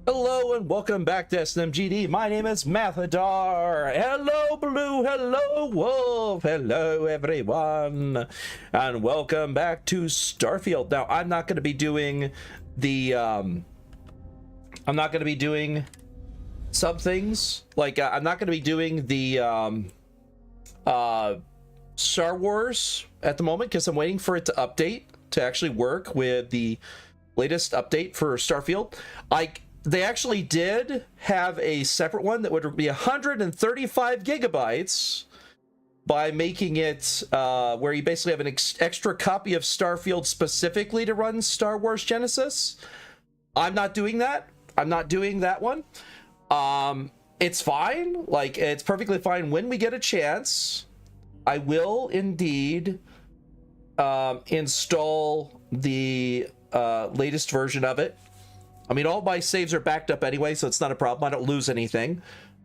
Hello and welcome back to SNMGD. My name is Mathadar. Hello Blue, hello Wolf, hello everyone, and welcome back to Starfield. Now I'm not going to be doing the some things like I'm not going to be doing the Star Wars at the moment because I'm waiting for it to update to actually work with the latest update for Starfield. They actually did have a separate one that would be 135 gigabytes by making it where you basically have an extra copy of Starfield specifically to run Star Wars Genesis. I'm not doing that. I'm not doing that one. It's fine. Like, it's perfectly fine when we get a chance. I will indeed install the latest version of it. I mean, all my saves are backed up anyway, so it's not a problem. I don't lose anything.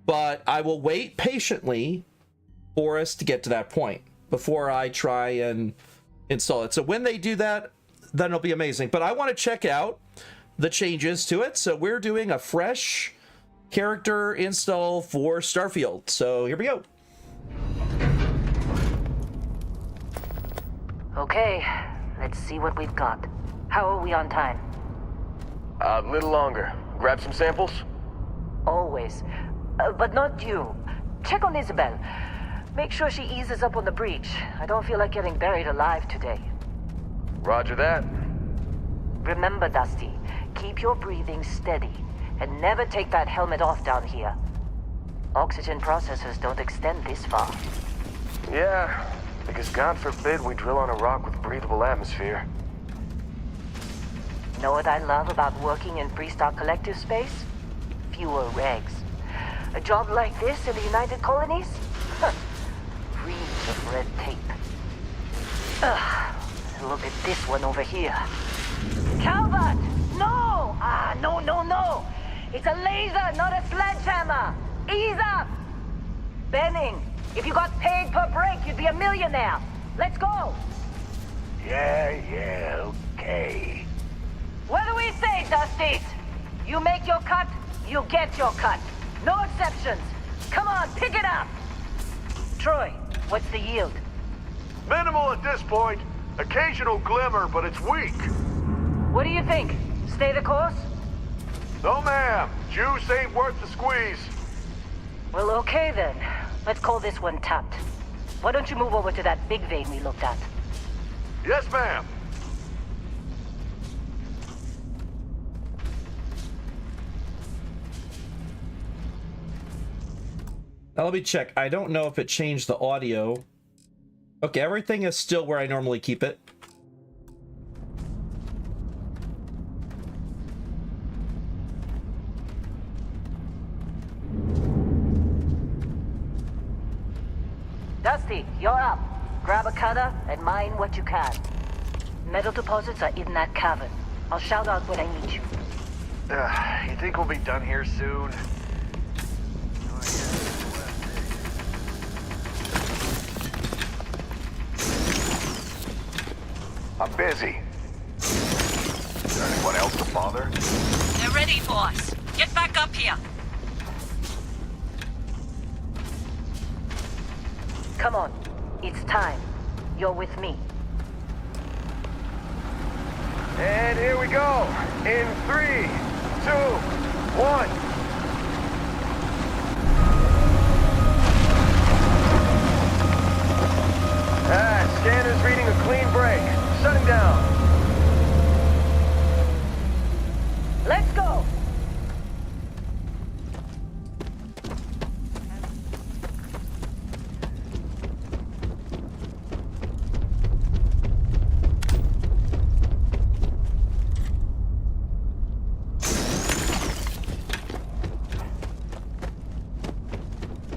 But I will wait patiently for us to get to that point before I try and install it. So when they do that, then it'll be amazing. But I want to check out the changes to it. So we're doing a fresh character install for Starfield. So here we go. Okay, let's see what we've got. How are we on time? A little longer. Grab some samples? Always. But not you. Check on Isabel. Make sure she eases up on the breach. I don't feel like getting buried alive today. Roger that. Remember, Dusty, keep your breathing steady and never take that helmet off down here. Oxygen processors don't extend this far. Yeah, because God forbid we drill on a rock with breathable atmosphere. Know what I love about working in Freestar Collective space? Fewer regs. A job like this in the United Colonies? Reams of red tape. Look at this one over here. Calvert! No! No. It's a laser, not a sledgehammer. Ease up! Benning, if you got paid per break, you'd be a millionaire. Let's go! Yeah, okay. What do we say, Dusties? You make your cut, you get your cut. No exceptions. Come on, pick it up. Troy, what's the yield? Minimal at this point. Occasional glimmer, but it's weak. What do you think? Stay the course? No, ma'am. Juice ain't worth the squeeze. Well, okay then. Let's call this one tapped. Why don't you move over to that big vein we looked at? Yes, ma'am. Now let me check. I don't know if it changed the audio. Okay, everything is still where I normally keep it. Dusty, you're up. Grab a cutter and mine what you can. Metal deposits are in that cavern. I'll shout out when I need you. You think we'll be done here soon? I'm busy. Is there anyone else to bother? They're ready for us. Get back up here. Come on. It's time. You're with me. And here we go. In 3, 2, 1. Scanner's reading a clean break. Shutting down. Let's go!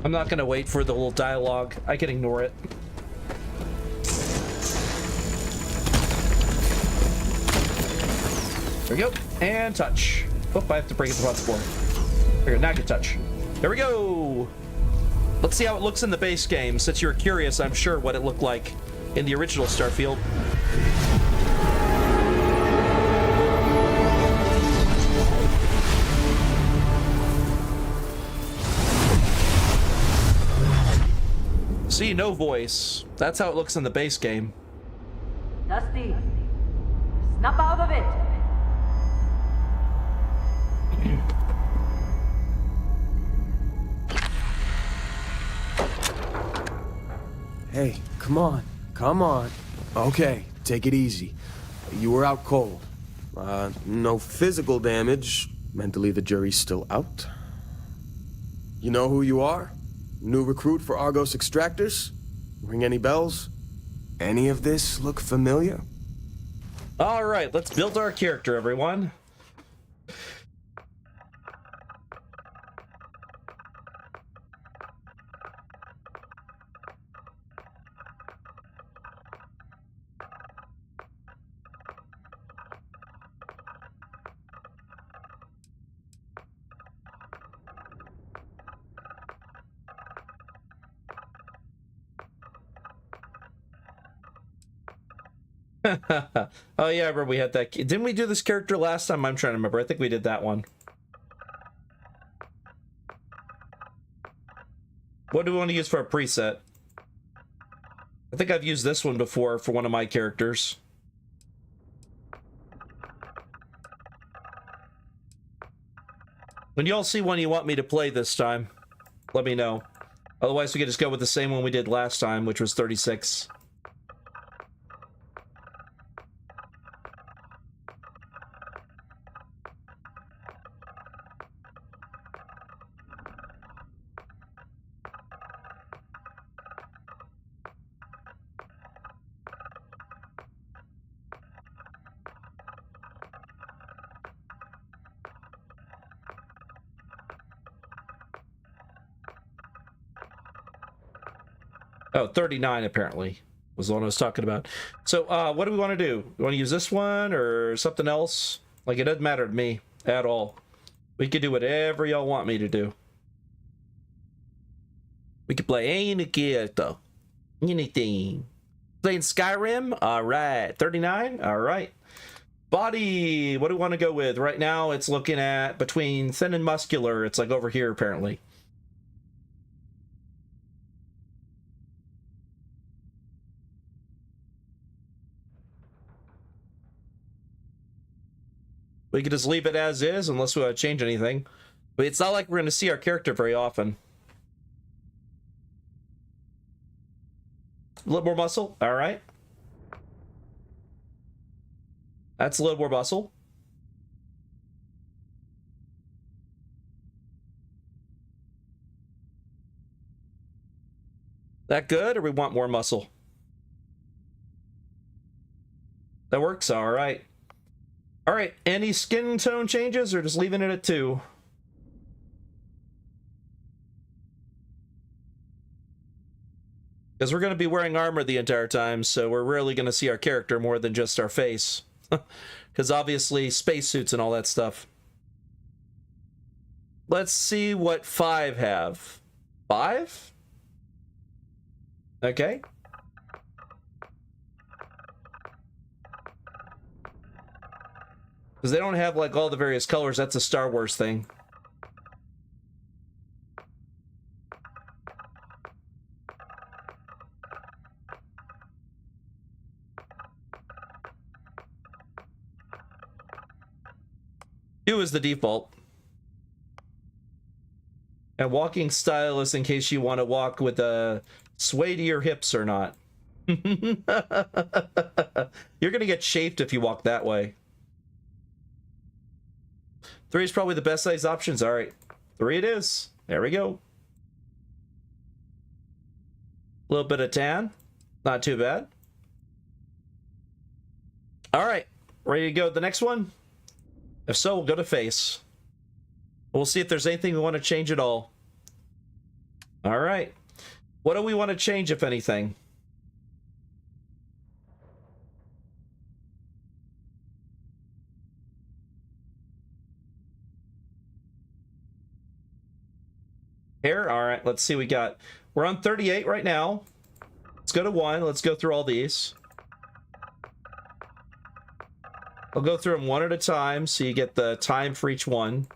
I'm not gonna wait for the little dialogue. I can ignore it. There we go. And touch. Oh, I have to break it across the floor. There we go. Now I can touch. There we go. Let's see how it looks in the base game. Since you're curious, I'm sure what it looked like in the original Starfield. see no voice. That's how it looks in the base game. Dusty, snap out of it. Hey, come on. Come on. Okay, take it easy. You were out cold. No physical damage. Mentally, the jury's still out. You know who you are? New recruit for Argos Extractors? Ring any bells? Any of this look familiar? All right, let's build our character, everyone. Oh yeah, I remember we had that. Didn't we do this character last time? I'm trying to remember. I think we did that one. What do we want to use for a preset? I think I've used this one before for one of my characters. When y'all see one you want me to play this time, let me know. Otherwise, we could just go with the same one we did last time, which was 36. Oh, 39 apparently was the one I was talking about. So what do we want to do? We want to use this one or something else? Like, it doesn't matter to me at all. We could do whatever y'all want me to do. We could play any character. Anything. Playing Skyrim? All right. 39? All right. Body. What do we want to go with? Right now, it's looking at between thin and muscular. It's like over here, apparently. We could just leave it as is unless we want to change anything. But it's not like we're going to see our character very often. A little more muscle. All right. That's a little more muscle. That good, or we want more muscle? That works. All right. All right, any skin tone changes or just leaving it at 2? Because we're going to be wearing armor the entire time, so we're really going to see our character more than just our face. Because obviously, spacesuits and all that stuff. Let's see what 5 have. 5? Okay. Because they don't have, like, all the various colors. That's a Star Wars thing. Two is the default. And walking style is in case you want to walk with a sway to your hips or not. You're going to get chafed if you walk that way. 3 is probably the best size options. All right, 3 it is. There we go. A little bit of tan. Not too bad. All right, ready to go to the next one? If so, we'll go to face. We'll see if there's anything we want to change at all. All right. What do we want to change, if anything? Hair? All right, let's see what we got. We're on 38 right now. Let's go to 1. Let's go through all these. I'll go through them one at a time so you get the time for each one.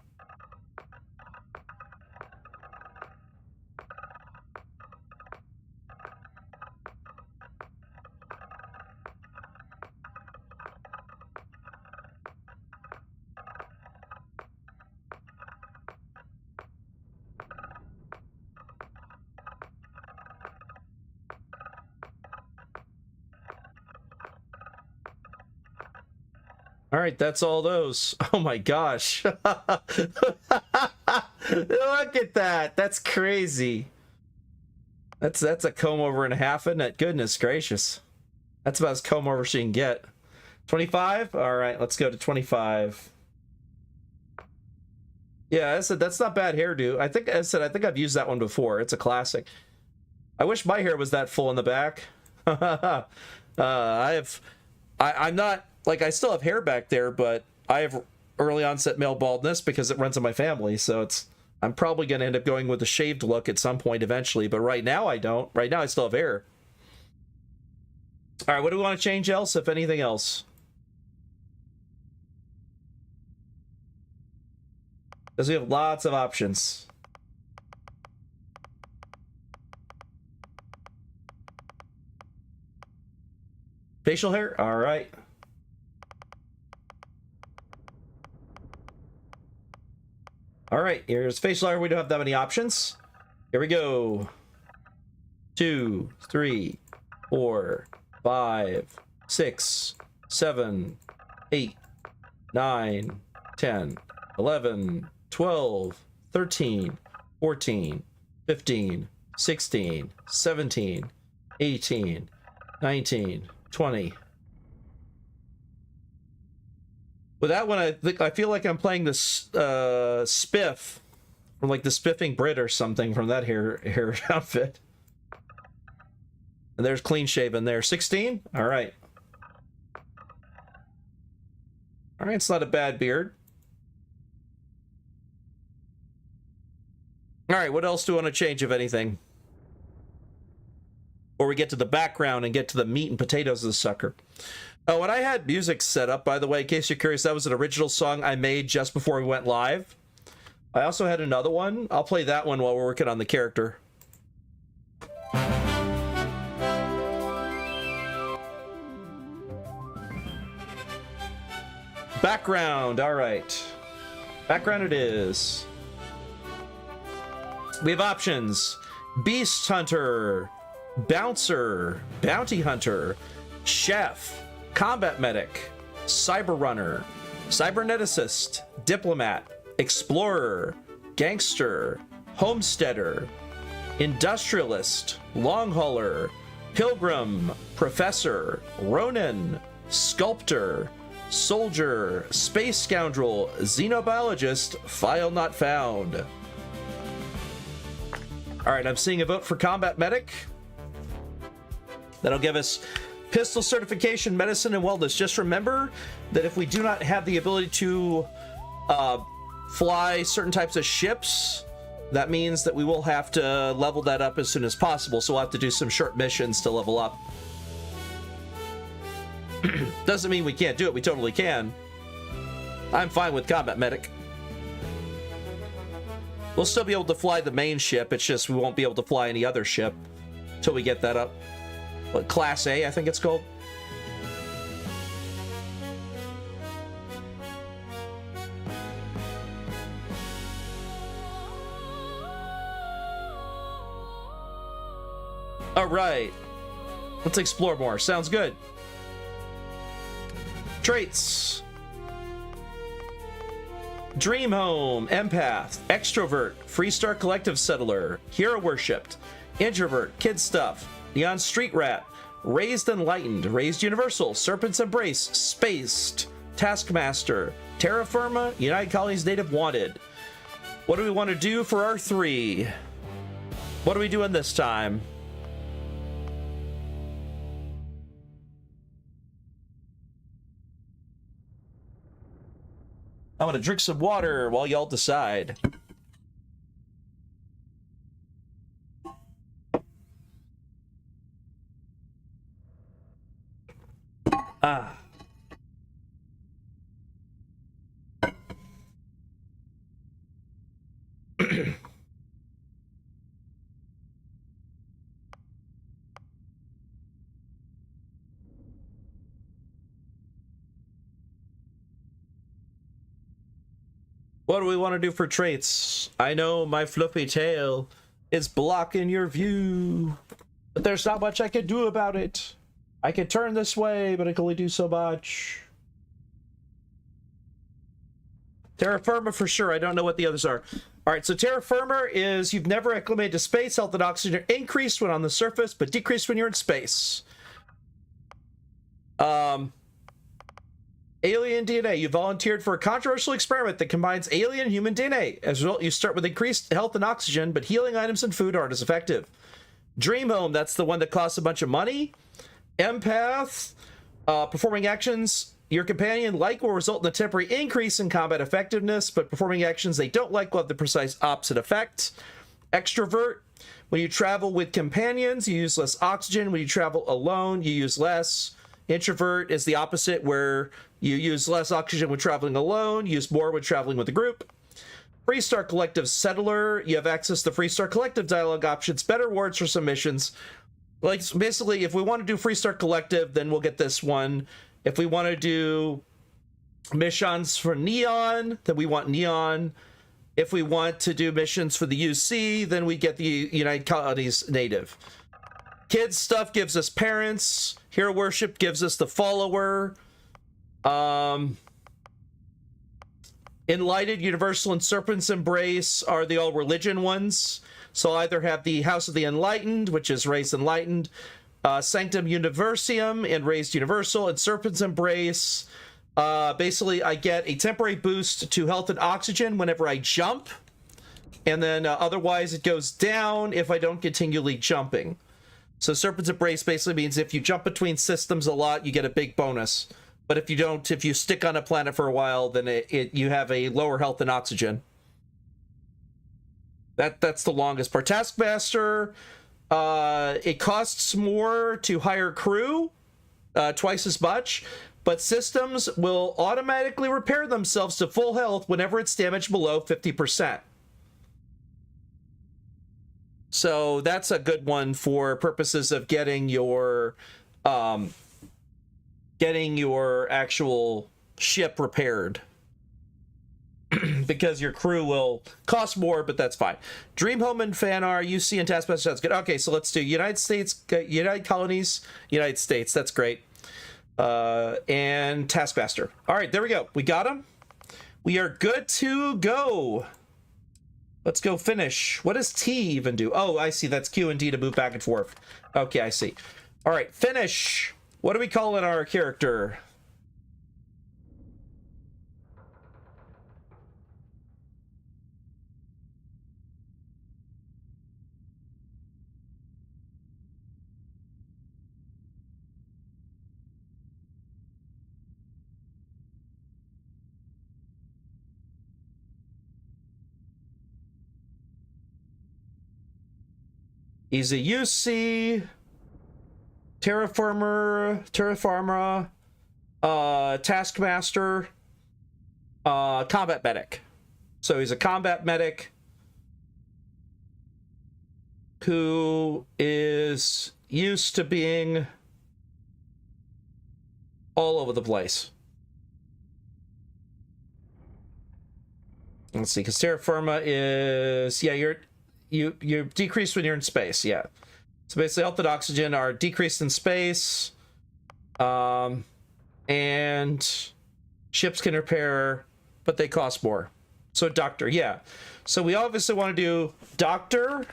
All right, that's all those. Oh my gosh. Look at that. That's crazy. That's a comb over and a half, isn't it? Goodness gracious. That's about as comb over as you can get. 25? All right, let's go to 25. Yeah, I said that's not bad hairdo. I think I've used that one before. It's a classic. I wish my hair was that full in the back. I'm not, like, I still have hair back there, but I have early onset male baldness because it runs in my family. So I'm probably going to end up going with a shaved look at some point eventually. But right now I don't. Right now I still have hair. All right, what do we want to change else, if anything else? Because we have lots of options. Facial hair? All right. All right, here's facial hair. We don't have that many options. Here we go. 2, 3, 4, 5, 6, 7, 8, 9, 10, 11, 12, 13, 14, 15, 16, 17, 18, 19, 20. With that one, I feel like I'm playing this Spiff from like the Spiffing Brit or something from that hair outfit. And there's clean shaven there. 16? All right. All right, it's not a bad beard. All right, what else do we want to change, if anything? Or we get to the background and get to the meat and potatoes of the sucker. Oh, when I had music set up, by the way, in case you're curious, that was an original song I made just before we went live. I also had another one. I'll play that one while we're working on the character. Background, all right. Background it is. We have options. Beast Hunter, Bouncer, Bounty Hunter, Chef, Combat Medic, Cyber Runner, Cyberneticist, Diplomat, Explorer, Gangster, Homesteader, Industrialist, Long Hauler, Pilgrim, Professor, Ronin, Sculptor, Soldier, Space Scoundrel, Xenobiologist, File Not Found. Alright, I'm seeing a vote for Combat Medic. That'll give us pistol certification, medicine, and wellness. Just remember that if we do not have the ability to fly certain types of ships, that means that we will have to level that up as soon as possible. So we'll have to do some short missions to level up. Doesn't mean we can't do it. We totally can. I'm fine with Combat Medic. We'll still be able to fly the main ship. It's just we won't be able to fly any other ship until we get that up. What, Class A, I think it's called. All right. Let's explore more. Sounds good. Traits. Dream Home, Empath, Extrovert, Freestar Collective Settler, Hero Worshipped, Introvert, Kid Stuff, Neon Street Rat, Raised Enlightened, Raised Universal, Serpent's Embrace, Spaced, Taskmaster, Terra Firma, United Colonies Native Wanted. What do we want to do for our 3? What are we doing this time? I'm gonna drink some water while y'all decide. Ah. What do we want to do for traits? I know my fluffy tail is blocking your view, but there's not much I can do about it. I can turn this way, but I can only do so much. Terra firma for sure. I don't know what the others are. All right, so terra firma is you've never acclimated to space. Health and oxygen are increased when on the surface, but decreased when you're in space. Alien DNA. You volunteered for a controversial experiment that combines alien and human DNA. As a result, you start with increased health and oxygen, but healing items and food aren't as effective. Dream Home. That's the one that costs a bunch of money. Empath. Performing actions your companion like will result in a temporary increase in combat effectiveness, but performing actions they don't like will have the precise opposite effect. Extrovert. When you travel with companions, you use less oxygen. When you travel alone, you use less. Introvert is the opposite, where you use less oxygen when traveling alone, use more when traveling with a group. Freestar Collective Settler. You have access to Freestar Collective dialogue options, better rewards for some missions. Like, basically, if we want to do Freestar Collective, then we'll get this one. If we want to do missions for Neon, then we want Neon. If we want to do missions for the UC, then we get the United Colonies Native. Kids stuff gives us Parents. Hero Worship gives us the Follower. Enlightened, Universal, and Serpent's Embrace are the all religion ones. So I'll either have the House of the Enlightened, which is Raised Enlightened, Sanctum Universium and Raised Universal, and Serpent's Embrace. Basically, I get a temporary boost to health and oxygen whenever I jump, and then otherwise it goes down if I don't continually jumping. So Serpent's Embrace basically means if you jump between systems a lot, you get a big bonus. But if you don't, if you stick on a planet for a while, then you have a lower health and oxygen. That's the longest part. Taskmaster, it costs more to hire crew, twice as much, but systems will automatically repair themselves to full health whenever it's damaged below 50%. So that's a good one for purposes of getting your actual ship repaired. Because your crew will cost more, but that's fine. Dream Home and Fanar, UC and Taskmaster, sounds good. Okay, so let's do United States, United Colonies, United States. That's great. And Taskmaster. All right, there we go. We got them. We are good to go. Let's go finish. What does T even do? Oh, I see. That's Q and D to move back and forth. Okay, I see. All right, finish. What do we call in our character? He's a UC, Terraformer, Taskmaster, Combat Medic. So he's a combat medic who is used to being all over the place. Let's see, because terra firma is, yeah, you decrease when you're in space, yeah. So basically health and oxygen are decreased in space, and ships can repair, but they cost more. So doctor, yeah. So we obviously want to do doctor.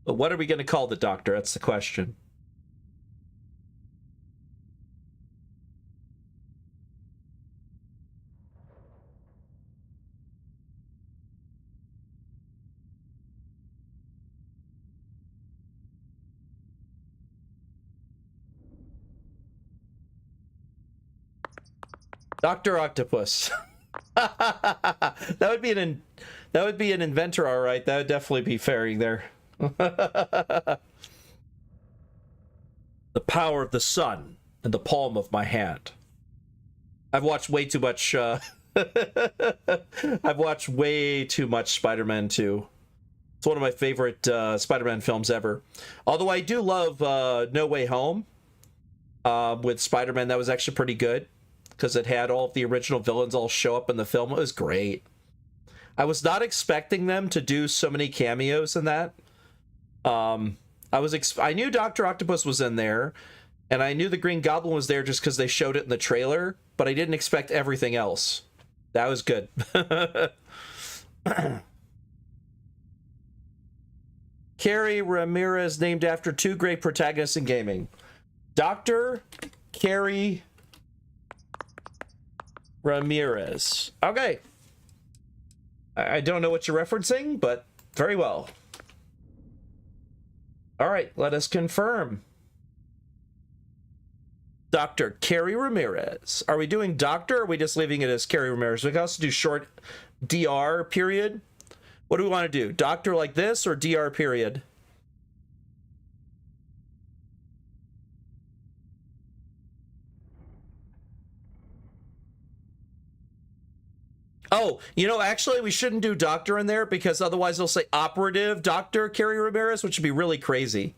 But what are we going to call the doctor? That's the question. Dr. Octopus. That would be an inventor, all right. That would definitely be fairy there. The power of the sun in the palm of my hand. I've watched way too much I've watched way too much Spider-Man 2. It's one of my favorite Spider-Man films ever. Although I do love No Way Home with Spider-Man. That was actually pretty good because it had all of the original villains all show up in the film. It was great. I was not expecting them to do so many cameos in that. I knew Dr. Octopus was in there, and I knew the Green Goblin was there just because they showed it in the trailer, but I didn't expect everything else. That was good. Carrie Ramirez, named after two great protagonists in gaming. Dr. Carrie Ramirez. Okay. I don't know what you're referencing, but very well. All right, let us confirm. Dr. Carrie Ramirez. Are we doing doctor, or are we just leaving it as Carrie Ramirez? We can also do short DR period. What do we want to do? Doctor like this or DR period? Oh, you know, actually, we shouldn't do doctor in there because otherwise they'll say operative Dr. Carrie Ramirez, which would be really crazy.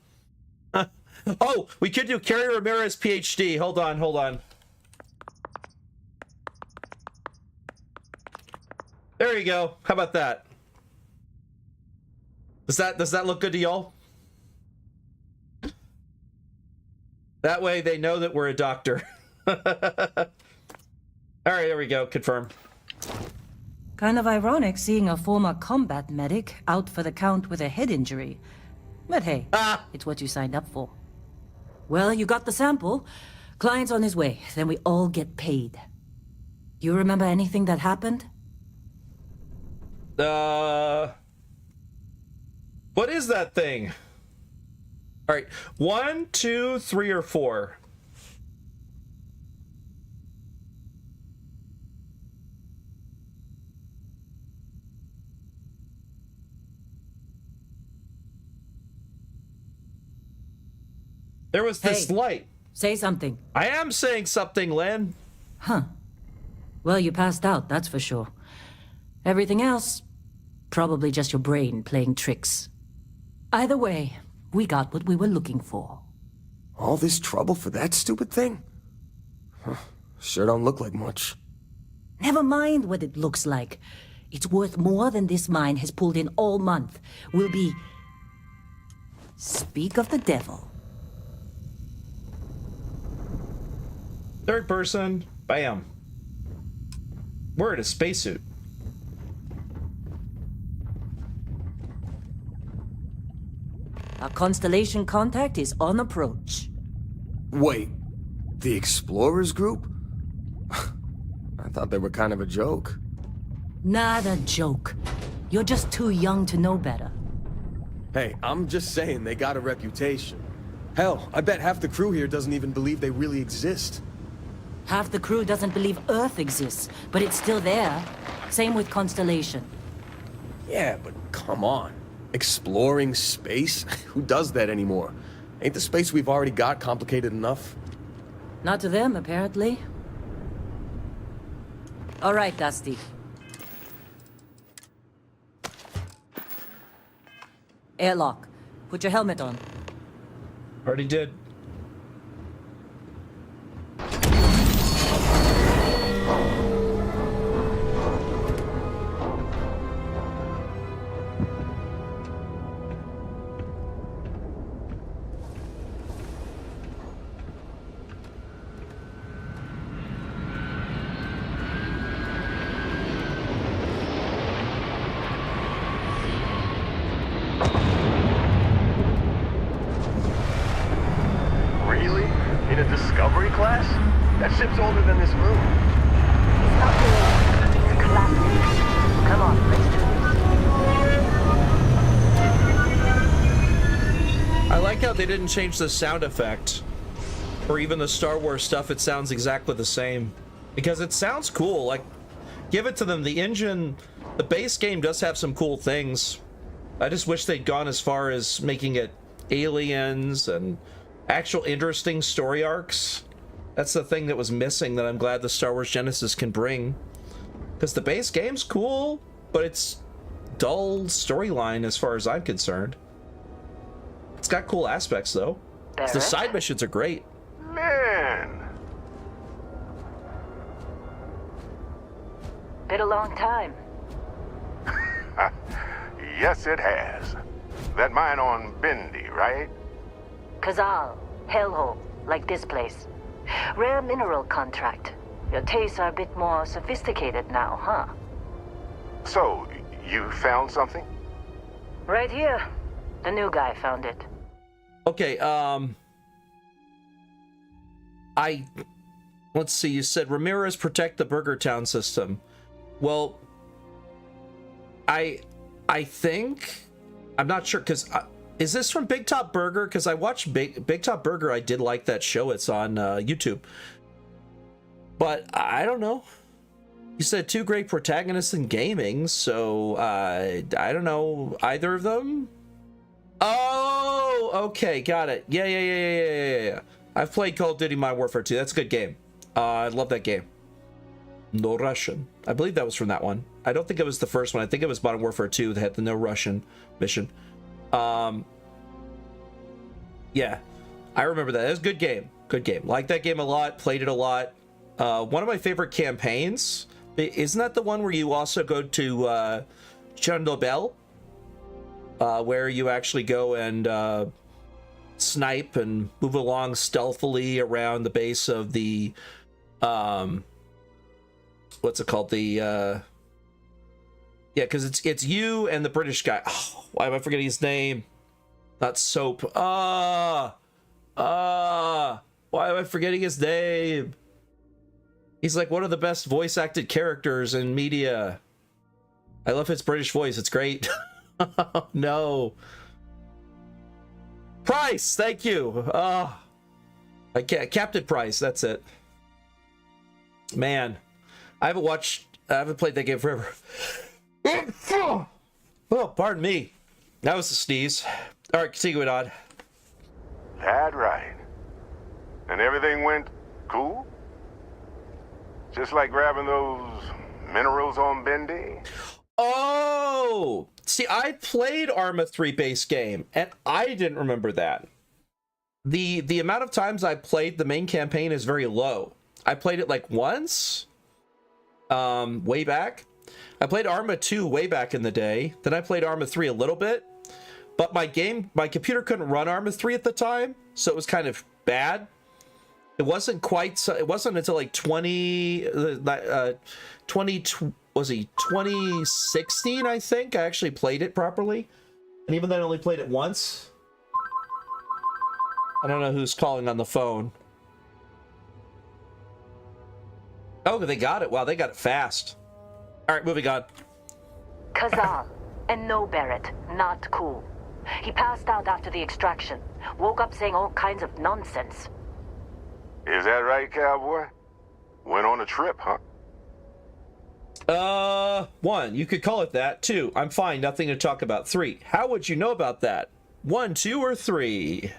Oh, we could do Carrie Ramirez, PhD. Hold on. There you go. How about that? Does that look good to y'all? That way they know that we're a doctor. All right, there we go. Confirm. Kind of ironic seeing a former combat medic out for the count with a head injury. But hey, it's what you signed up for. Well, you got the sample. Client's on his way, then we all get paid. You remember anything that happened? What is that thing? All right, 1, 2, 3, or 4. There was this light. Say something. I am saying something, Len. Huh. Well, you passed out, that's for sure. Everything else, probably just your brain playing tricks. Either way, we got what we were looking for. All this trouble for that stupid thing? Huh. Sure don't look like much. Never mind what it looks like. It's worth more than this mine has pulled in all month. We'll be... Speak of the devil. Third person. Bam. We're in a spacesuit. Our constellation contact is on approach. Wait, the Explorers group? I thought they were kind of a joke. Not a joke. You're just too young to know better. Hey, I'm just saying they got a reputation. Hell, I bet half the crew here doesn't even believe they really exist. Half the crew doesn't believe Earth exists, but it's still there. Same with Constellation. Yeah, but come on. Exploring space? Who does that anymore? Ain't the space we've already got complicated enough? Not to them, apparently. All right, Dusty. Airlock. Put your helmet on. Already did. Really? In a Discovery class? That ship's older than this moon. It's not old. It's a classic. Come on, let's do this. I like how they didn't change the sound effect. Or even the Star Wars stuff, it sounds exactly the same. Because it sounds cool. Like, give it to them. The engine, the base game does have some cool things. I just wish they'd gone as far as making it aliens and actual interesting story arcs. That's the thing that was missing that I'm glad the Star Wars Genesis can bring. Because the base game's cool, but it's dull storyline as far as I'm concerned. It's got cool aspects though. The side missions are great. Man! Been a long time. Yes, it has. That mine on Bendy, right? Kazal, hellhole, like this place. Rare mineral contract. Your tastes are a bit more sophisticated now, huh? So, you found something? Right here. The new guy found it. Okay, let's see, you said Ramirez protect the Burger Town system. Well, I think, I'm not sure, because is this from Big Top Burger? Because I watched Big Top Burger. I did like that show. It's on YouTube. But I don't know. You said two great protagonists in gaming, so I don't know either of them. Oh, okay, got it. Yeah. I've played Call of Duty Modern Warfare 2. That's a good game. I love that game. No Russian. I believe that was from that one. I don't think it was the first one. I think it was Modern Warfare 2 that had the no Russian mission. Yeah, I remember that. It was a good game. Good game. Liked that game a lot. Played it a lot. One of my favorite campaigns. Isn't that the one where you also go to Chernobyl? Where you actually go and snipe and move along stealthily around the base of the what's it called, the yeah, because it's you and the British guy. Oh, why am I forgetting his name? Not Soap. Why am I forgetting his name? He's like one of the best voice acted characters in media. I love his British voice. It's great. No. Price, thank you. I can't. Captain Price, that's it. Man, I haven't played that game forever. Oh, pardon me. That was a sneeze. All right, continue it on. That right. And everything went cool? Just like grabbing those minerals on Bendy? Oh! See, I played Arma 3 base game, and I didn't remember that. The amount of times I played the main campaign is very low. I played it like once, way back. I played Arma 2 way back in the day. Then I played Arma 3 a little bit. But my computer couldn't run Arma 3 at the time, so it was kind of bad. It wasn't until like 2016, I think, I actually played it properly. And even then, I only played it once. I don't know who's calling on the phone. Oh, they got it. Wow, they got it fast. All right, moving on. Kazal, and no Barrett, not cool. He passed out after the extraction. Woke up saying all kinds of nonsense. Is that right, cowboy? Went on a trip, huh? 1, you could call it that. 2, I'm fine, nothing to talk about. 3, how would you know about that? 1, 2, or 3?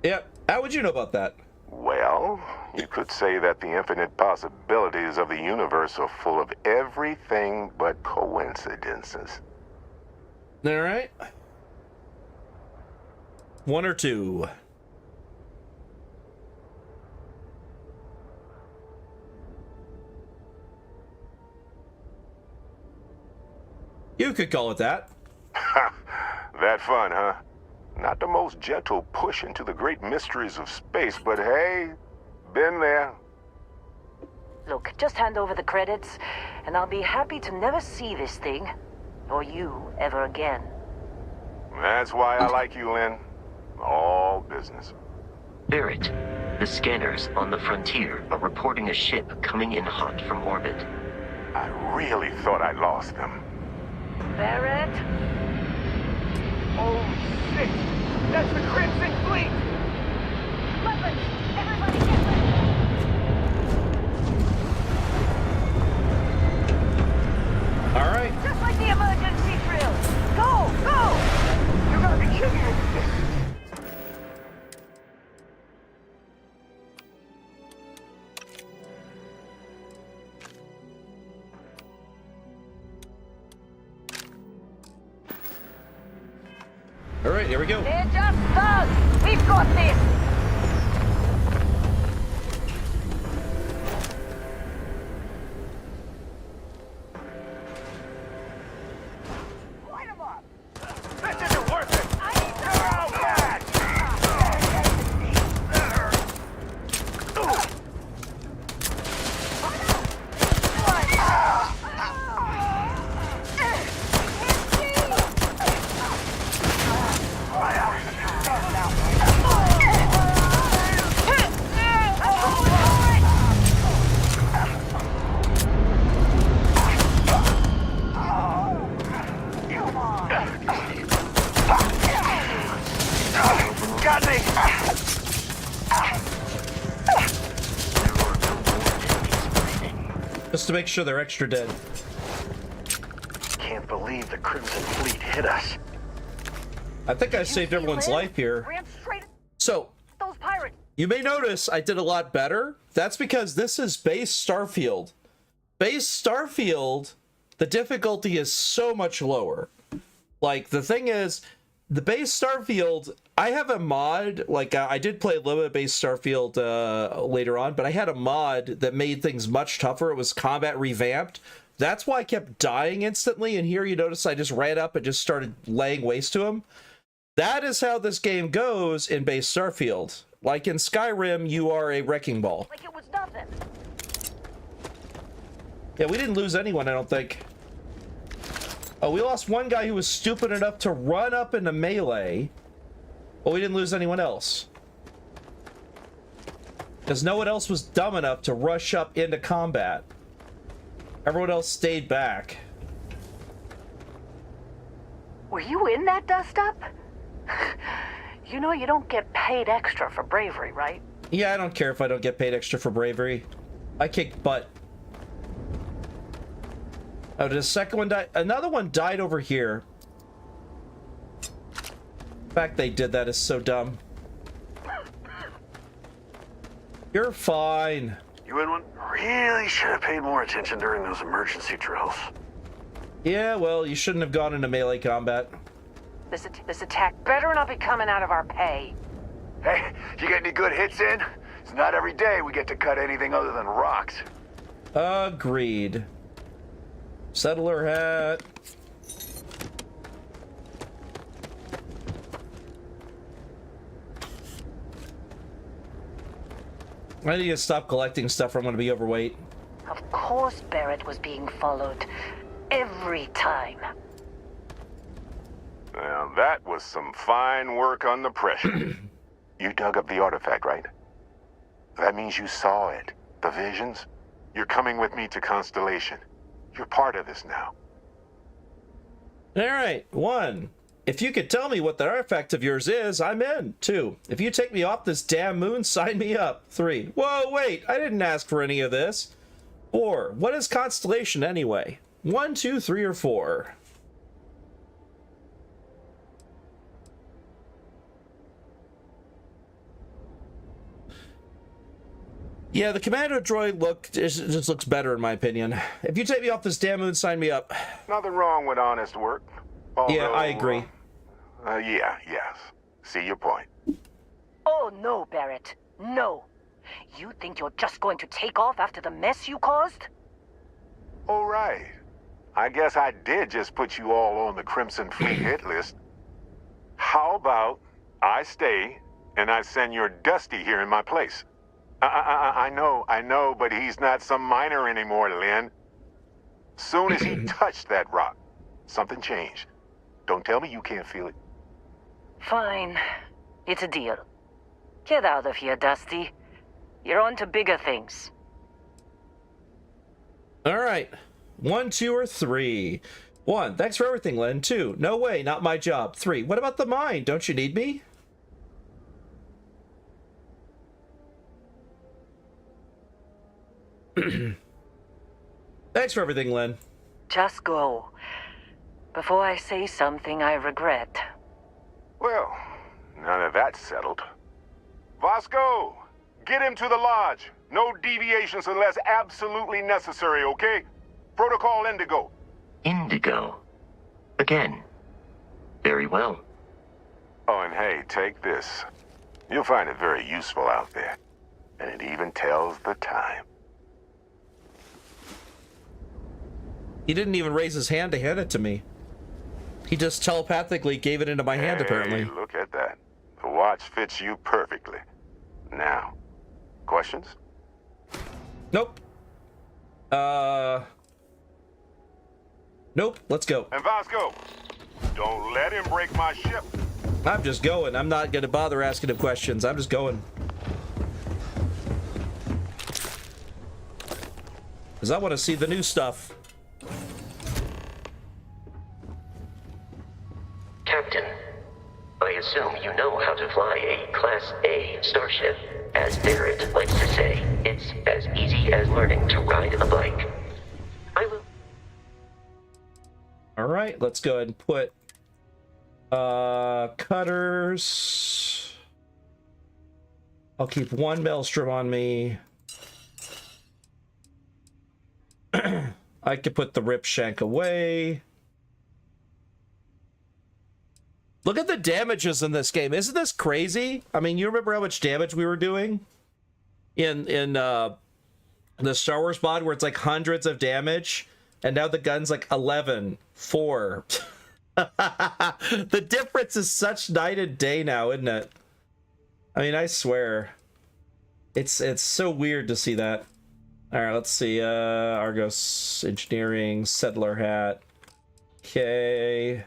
Yep, how would you know about that? Well, you could say that the infinite possibilities of the universe are full of everything but coincidences. All right. 1 or 2? You could call it that. That fun, huh? Not the most gentle push into the great mysteries of space, but hey, been there. Look, just hand over the credits, and I'll be happy to never see this thing, or you, ever again. That's why I like you, Lynn. All business. Barrett, the scanners on the frontier are reporting a ship coming in hot from orbit. I really thought I lost them. Barrett? Oh, shit! That's the Crimson Fleet! Weapons! Everybody get ready! All right. Just like the emergency drill! Go! Go! You gotta be kidding me! All right, here we go. They're just thugs! We've got this! Just to make sure they're extra dead. Can't believe the Crimson Fleet hit us. I think I saved everyone's life here. Ran straight at So, those pirates. you may notice I did a lot better. That's because this is base Starfield. Base Starfield, the difficulty is so much lower. Like, the thing is, the base Starfield, I have a mod, like, I did play a little bit of base Starfield later on, but I had a mod that made things much tougher. It was combat revamped. That's why I kept dying instantly, and here you notice I just ran up and just started laying waste to him. That is how this game goes in base Starfield. Like in Skyrim, you are a wrecking ball. Like it was nothing. Yeah, we didn't lose anyone, I don't think. Oh, we lost one guy who was stupid enough to run up into melee. But we didn't lose anyone else. Because no one else was dumb enough to rush up into combat. Everyone else stayed back. Were you in that dust-up? You know you don't get paid extra for bravery, right? Yeah, I don't care if I don't get paid extra for bravery. I kicked butt. Oh, did a second one die? Another one died over here. The fact they did that is so dumb. You're fine. You in one? Really should have paid more attention during those emergency drills. Yeah, well, you shouldn't have gone into melee combat. This attack better not be coming out of our pay. Hey, you get any good hits in? It's not every day we get to cut anything other than rocks. Agreed. Settler hat. I need to stop collecting stuff or I'm going to be overweight. Of course Barrett was being followed. Every time. Well, that was some fine work on the pressure. You dug up the artifact, right? That means you saw it. The visions? You're coming with me to Constellation. You're part of this now. Alright, 1. If you could tell me what the artifact of yours is, I'm in. 2. If you take me off this damn moon, sign me up. 3. Whoa, wait, I didn't ask for any of this. 4. What is Constellation anyway? 1, 2, 3, or 4? Yeah, the commando droid just looks better in my opinion. If you take me off this damn moon, sign me up. Nothing wrong with honest work. Although, Yeah, I agree. Yes. See your point. Oh no, Barrett. No. You think you're just going to take off after the mess you caused? All right. I guess I did just put you all on the Crimson Fleet hit list. How about I stay and I send your Dusty here in my place? I know, but he's not some miner anymore, Lynn. Soon as he touched that rock, something changed. Don't tell me you can't feel it. Fine. It's a deal. Get out of here, Dusty. You're on to bigger things. All right. 1, 2, or 3. 1. Thanks for everything, Len. 2. No way, not my job. 3. What about the mine? Don't you need me? Thanks for everything, Len. Just go. Before I say something I regret. Well, now that that's settled. Vasco, get him to the lodge. No deviations unless absolutely necessary, okay? Protocol Indigo. Indigo. Again. Very well. Oh, and hey, take this. You'll find it very useful out there. And it even tells the time. He didn't even raise his hand to hand it to me. He just telepathically gave it into my hand, apparently. Hey, look at that. The watch fits you perfectly. Now, questions? Nope. Nope, let's go. And Vasco, don't let him break my ship. I'm just going. I'm not going to bother asking him questions. I'm just going. Because I want to see the new stuff. Captain, I assume you know how to fly a Class A starship. As Barrett likes to say, it's as easy as learning to ride a bike. right, let's go ahead and put cutters. I'll keep one maelstrom on me. I could put the rip shank away. Look at the damages in this game. Isn't this crazy? I mean, you remember how much damage we were doing in the Star Wars mod where it's like hundreds of damage, and now the gun's like 11, 4. The difference is such night and day now, isn't it? I mean, I swear. It's so weird to see that. All right, let's see. Argos Engineering, Settler Hat. Okay.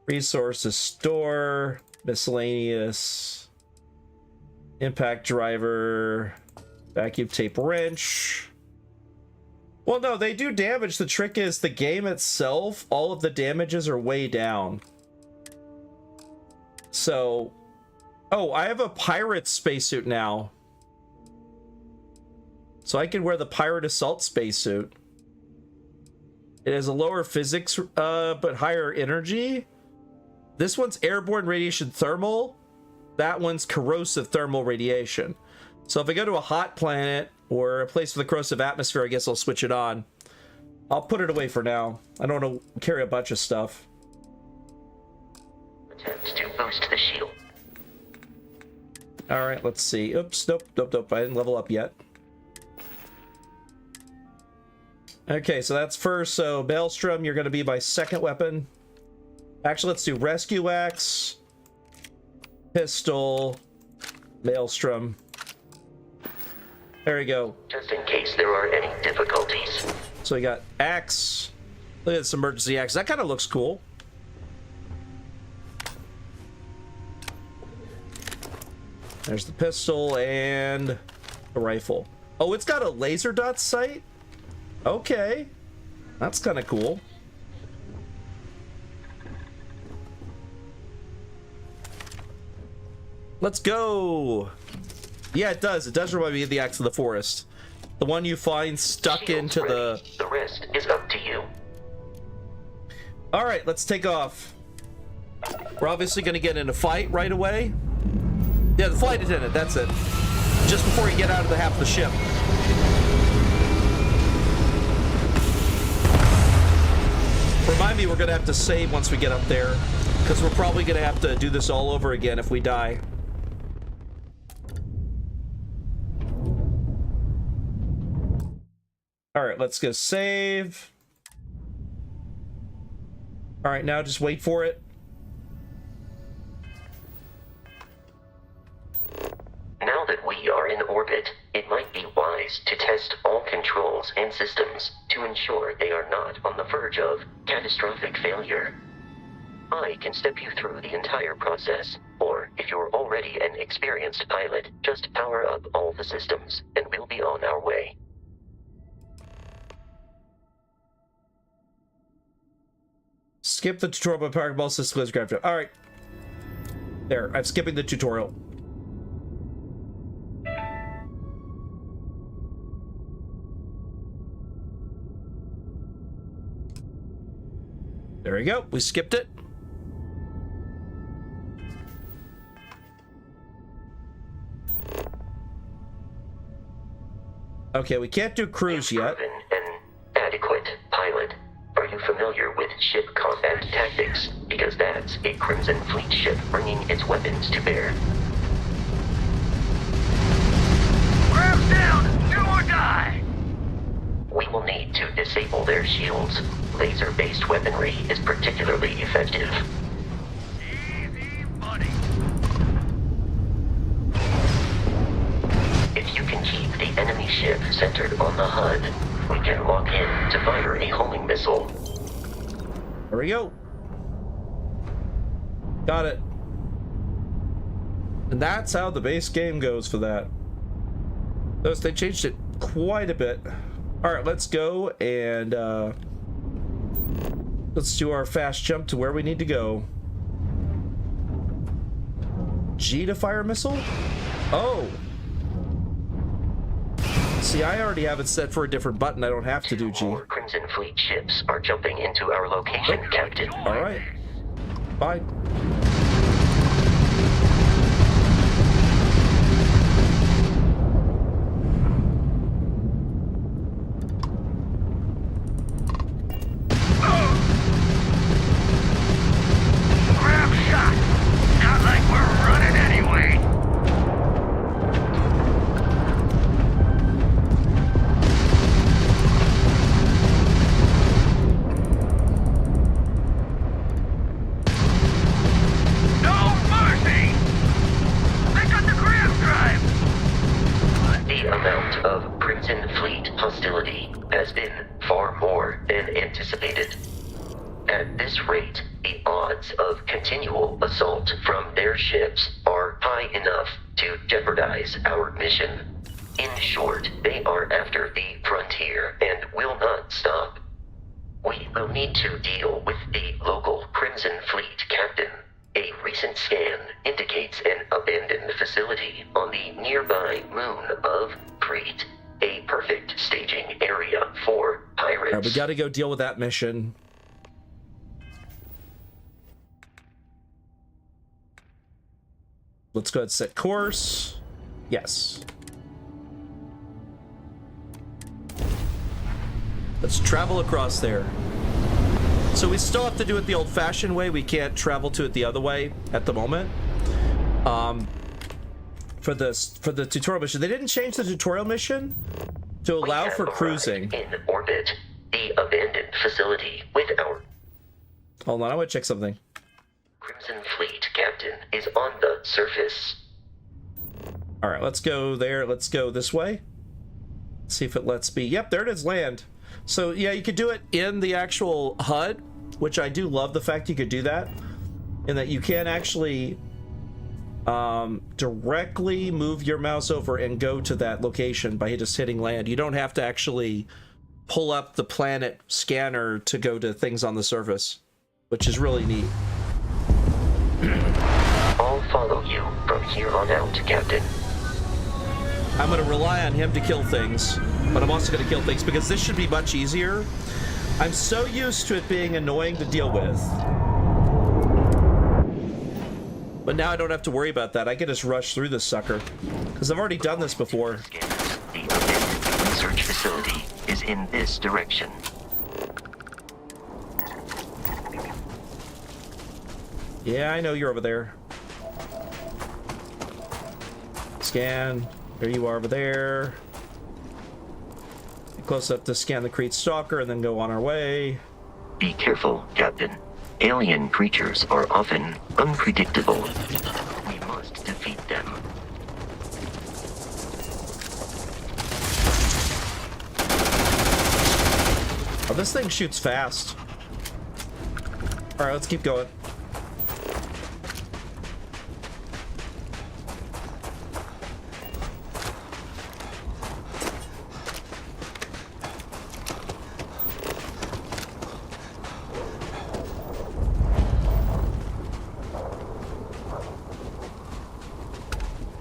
Resources Store, Miscellaneous, Impact Driver, Vacuum Tape Wrench. Well, no, they do damage. The trick is the game itself, all of the damages are way down. So, oh, I have a pirate spacesuit now. So I can wear the Pirate Assault spacesuit. It has a lower physics, but higher energy. This one's airborne radiation thermal. That one's corrosive thermal radiation. So if I go to a hot planet or a place with a corrosive atmosphere, I guess I'll switch it on. I'll put it away for now. I don't want to carry a bunch of stuff. Attempts to boost the shield. All right, let's see. Oops, nope. I didn't level up yet. Okay, so that's first. So Maelstrom, you're going to be my second weapon. Actually, let's do Rescue Axe, Pistol, Maelstrom. There we go. Just in case there are any difficulties. So we got Axe. Look at this emergency axe. That kind of looks cool. There's the pistol and the rifle. Oh, it's got a laser dot sight? Okay. That's kind of cool. Let's go. Yeah, it does. It does remind me of the Axe of the Forest. The one you find stuck into the... The rest is up to you. All right, let's take off. We're obviously going to get in a fight right away. Yeah, the flight attendant, that's it. Just before you get out of the half of the ship. Remind me, we're going to have to save once we get up there, because we're probably going to have to do this all over again if we die. All right, let's go save. All right, now just wait for it. Now that we are in orbit, it might be wise to test all controls and systems to ensure they are not on the verge of catastrophic failure. I can step you through the entire process, or if you're already an experienced pilot, just power up all the systems, and we'll be on our way. Skip the tutorial by powering ball system. All right. There, I'm skipping the tutorial. There we go. We skipped it. Okay, we can't do cruise yet. Proven an adequate pilot. Are you familiar with ship combat tactics? Because that's a Crimson Fleet ship bringing its weapons to bear. Grabs down! Do or die! We will need to disable their shields. Laser-based weaponry is particularly effective. Easy, buddy. If you can keep the enemy ship centered on the HUD, we can lock in to fire a homing missile. There we go. Got it. And that's how the base game goes for that. Notice they changed it quite a bit. All right, let's go and let's do our fast jump to where we need to go. G to fire missile? Oh. See, I already have it set for a different button. I don't have to do G. More Crimson Fleet ships are jumping into our location, Captain. All right. Bye. Grab shot. Not like we're running anyway. No mercy. They got the grab drive. The amount of Crimson Fleet hostility has been far more than anticipated. At this rate, the odds of continual assault from their ships are high enough to jeopardize our mission. In short, they are after the frontier and will not stop. We will need to deal with the local Crimson Fleet captain. A recent scan indicates an abandoned facility on the nearby moon of Crete, a perfect staging area for pirates. All right, we got to go deal with that mission. Let's go ahead and set course. Yes. Let's travel across there. So we still have to do it the old-fashioned way. We can't travel to it the other way at the moment. For the tutorial mission, they didn't change the tutorial mission to allow for cruising. In orbit, the abandoned facility with our Hold on, I want to check something. Crimson Fleet captain is on the surface. All right, let's go there. Let's go this way. See if it lets me. Yep, there it is, land. So yeah, you could do it in the actual HUD, which I do love the fact you could do that, and that you can actually directly move your mouse over and go to that location by just hitting land. You don't have to actually pull up the planet scanner to go to things on the surface, which is really neat. I'll follow you from here on out, Captain. I'm going to rely on him to kill things, but I'm also going to kill things because this should be much easier. I'm so used to it being annoying to deal with. But now I don't have to worry about that. I can just rush through this sucker because I've already done this before. The abandoned research facility is in this direction. Yeah, I know you're over there. Scan. There you are over there. Get close up to scan the Crete Stalker and then go on our way. Be careful, Captain. Alien creatures are often unpredictable. We must defeat them. Oh, this thing shoots fast. All right, let's keep going.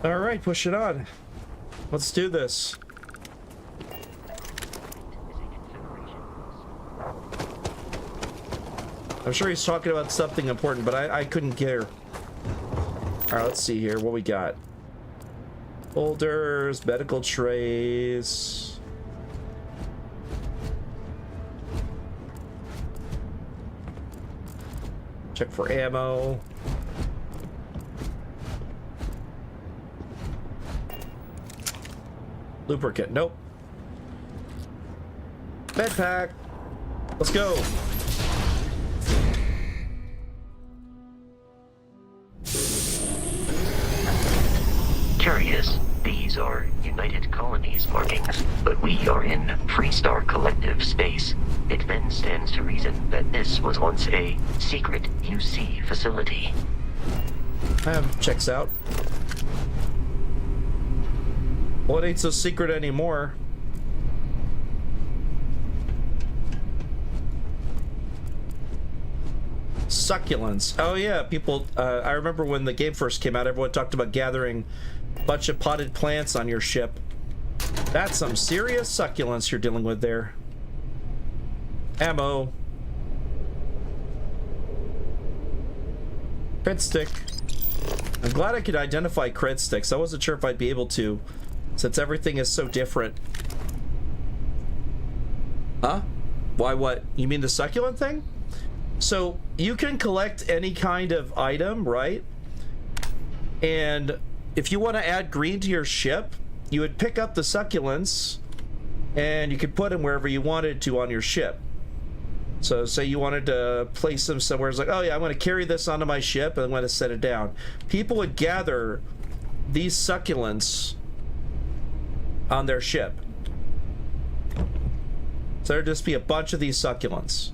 All right, push it on. Let's do this. I'm sure he's talking about something important, but I couldn't care. All right, let's see here. What we got? Folders, medical trays. Check for ammo. Lubricant, nope. Med pack. Let's go. Curious. These are United Colonies markings, but we are in Freestar Collective space. It then stands to reason that this was once a secret UC facility. Checks out. Well, it ain't so secret anymore. Succulents. Oh yeah, people, I remember when the game first came out, everyone talked about gathering a bunch of potted plants on your ship. That's some serious succulents you're dealing with there. Ammo. Crit stick. I'm glad I could identify crit sticks. I wasn't sure if I'd be able to, since everything is so different. Huh? Why, what? You mean the succulent thing? So you can collect any kind of item, right? And if you want to add green to your ship, you would pick up the succulents and you could put them wherever you wanted to on your ship. So say you wanted to place them somewhere, it's like, oh yeah, I'm going to carry this onto my ship and I'm going to set it down. People would gather these succulents on their ship. So there'd just be a bunch of these succulents.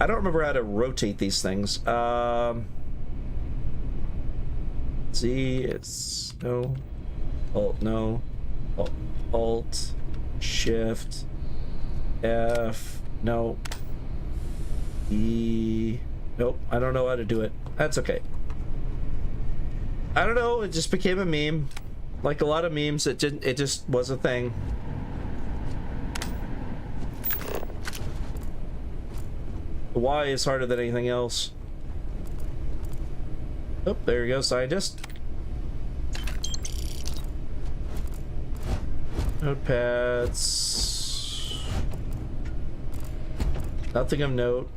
I don't remember how to rotate these things. Z, it's no. Alt, no. Alt, Shift, F, no. E, nope, I don't know how to do it. That's okay. I don't know, it just became a meme. Like a lot of memes, it just was a thing. The Y is harder than anything else. Oh, there you go, scientist. Notepads. Nothing of note.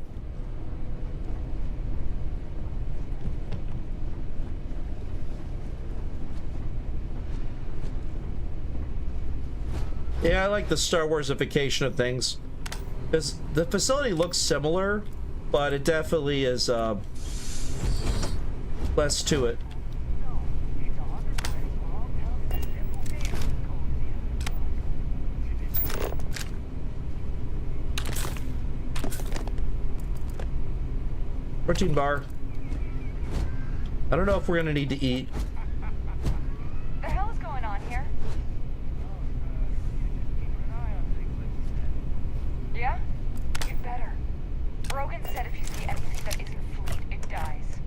Yeah, I like the Star Warsification of things. Because the facility looks similar, but it definitely is less to it. Protein bar. I don't know if we're gonna need to eat. The hell is going on here? Yeah? You'd better. Brogan said if you see anything that isn't fleet, it dies.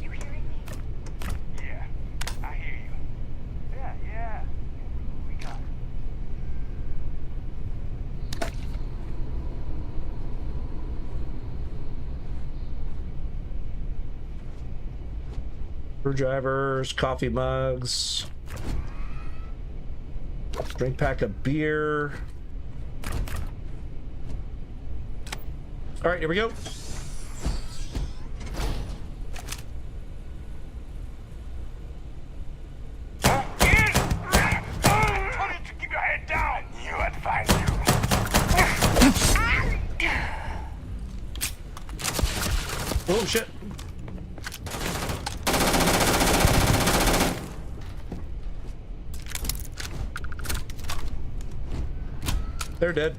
You hearing me? Yeah, I hear you. Yeah. We got it. Screwdrivers, coffee mugs, drink pack of beer. All right, here we go. Keep your head down. You would find you. Oh shit. They're dead.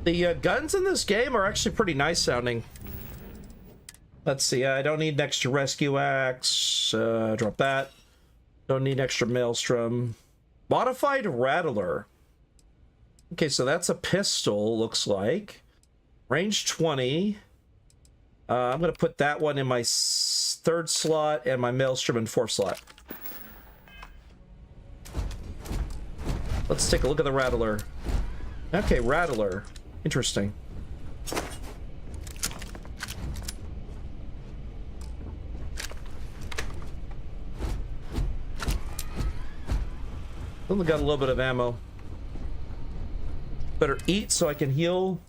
The guns in this game are actually pretty nice sounding. Let's see, I don't need an extra rescue axe. Drop that. Don't need extra maelstrom. Modified rattler. Okay, so that's a pistol, looks like. Range 20. I'm gonna put that one in my third slot and my maelstrom in fourth slot. Let's take a look at the rattler. Okay, rattler. Interesting. Only got a little bit of ammo. Better eat so I can heal.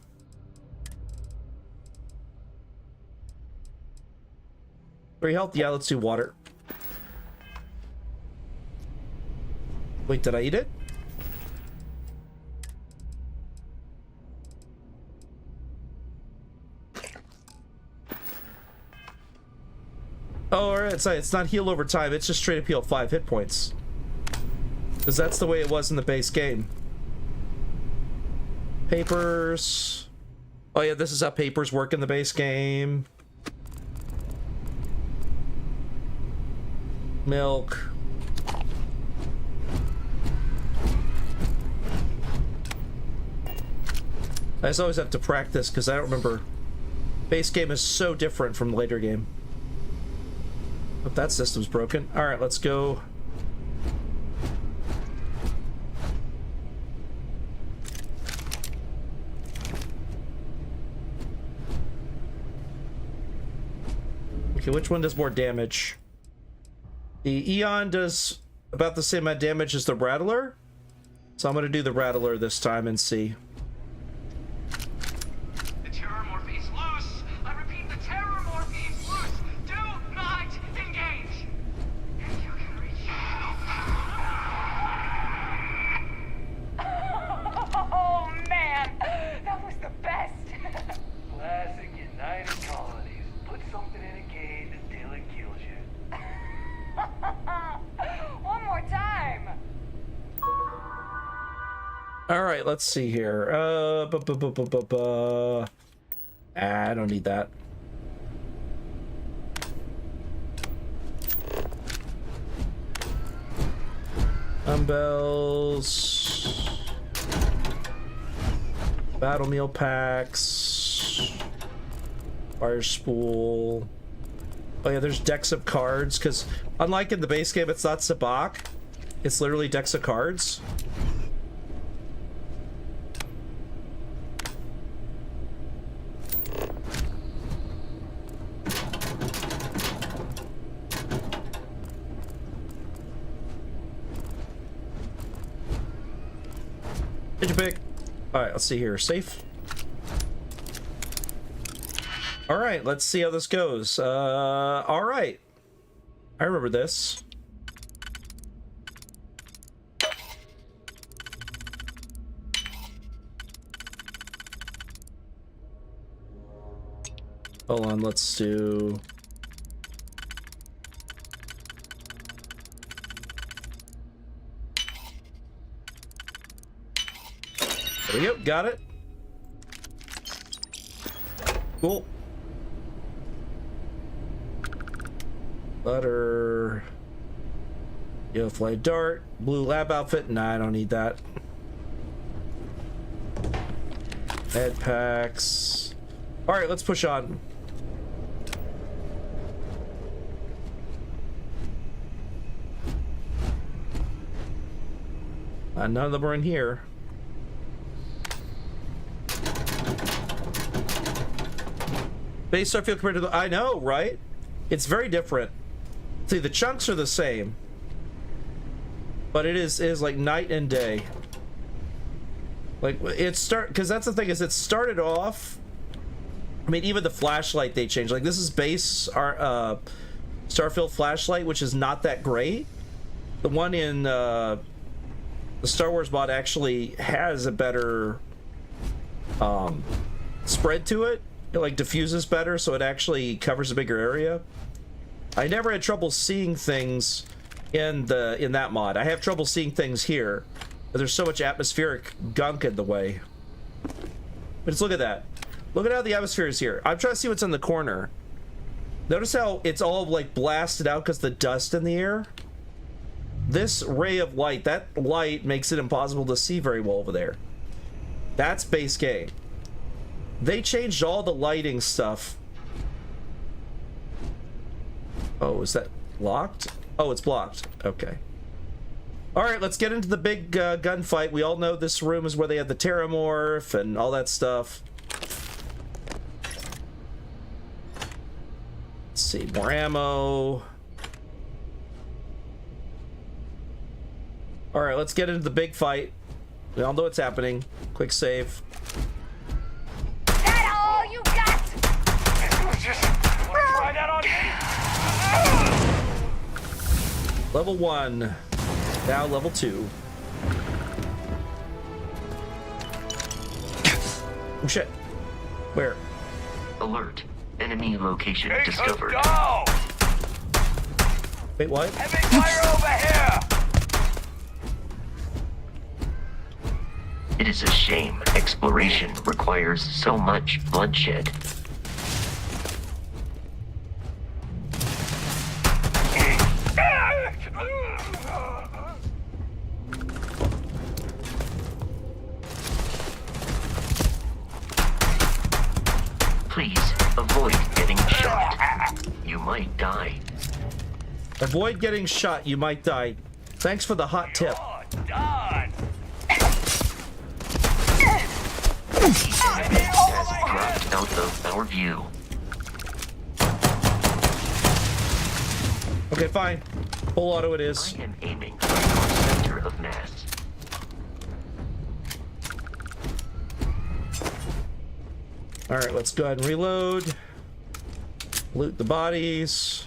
3 health? Yeah, let's do water. Wait, did I eat it? Oh, alright, it's not heal over time, it's just straight up heal 5 hit points. Because that's the way it was in the base game. Papers. Oh yeah, this is how papers work in the base game. Milk. I just always have to practice because I don't remember. Base game is so different from the later game. But that system's broken. All right, let's go. Okay, which one does more damage? The Eon does about the same amount of damage as the Rattler. So I'm going to do the Rattler this time and see. The Terrormorph is loose. I repeat, the Terrormorph is loose. Do not engage. If you can reach. Oh man, that was the best. Classic United Colonies. Put something in a cage until it kills you. One more time. All right, let's see here. I don't need that. Dumbbells. Battle meal packs. Fire spool. Oh yeah, there's decks of cards, because unlike in the base game, it's not Sabak. It's literally decks of cards. Did you pick? All right, let's see here. Safe. All right, let's see how this goes. All right. I remember this. Hold on, let's do... There we go, got it. Cool. Butter. Yellow flight dart. Blue lab outfit. Nah, I don't need that. Med packs. Alright, let's push on. None of them are in here. Base Starfield compared to the... I know, right? It's very different. See, the chunks are the same. But it is like night and day. Like, because that's the thing, is it started off... I mean, even the flashlight they changed. Like, this is base Starfield flashlight, which is not that great. The one in the Star Wars mod actually has a better spread to it. It like diffuses better, so it actually covers a bigger area. I never had trouble seeing things in that mod. I have trouble seeing things here. But there's so much atmospheric gunk in the way. But just look at that. Look at how the atmosphere is here. I'm trying to see what's in the corner. Notice how it's all like blasted out because the dust in the air. This ray of light, that light makes it impossible to see very well over there. That's base game. They changed all the lighting stuff. Oh, is that locked? Oh, it's blocked. Okay. All right, let's get into the big gunfight. We all know this room is where they have the Terramorph and all that stuff. Let's see, more ammo. All right, let's get into the big fight. We all know what's happening. Quick save. That all you got? Just wanna try that on me? Level 1. Now level 2. Oh shit. Where? Alert. Enemy location Hey, discovered. let's go! Wait, what? Heavy fire over here! It is a shame exploration requires so much bloodshed. Please avoid getting shot. You might die. Avoid getting shot. You might die. Thanks for the hot tip. Done. Has dropped out of our view. Okay, fine. Full auto it is. I am aiming for your center of mass. Alright, let's go ahead and reload. Loot the bodies.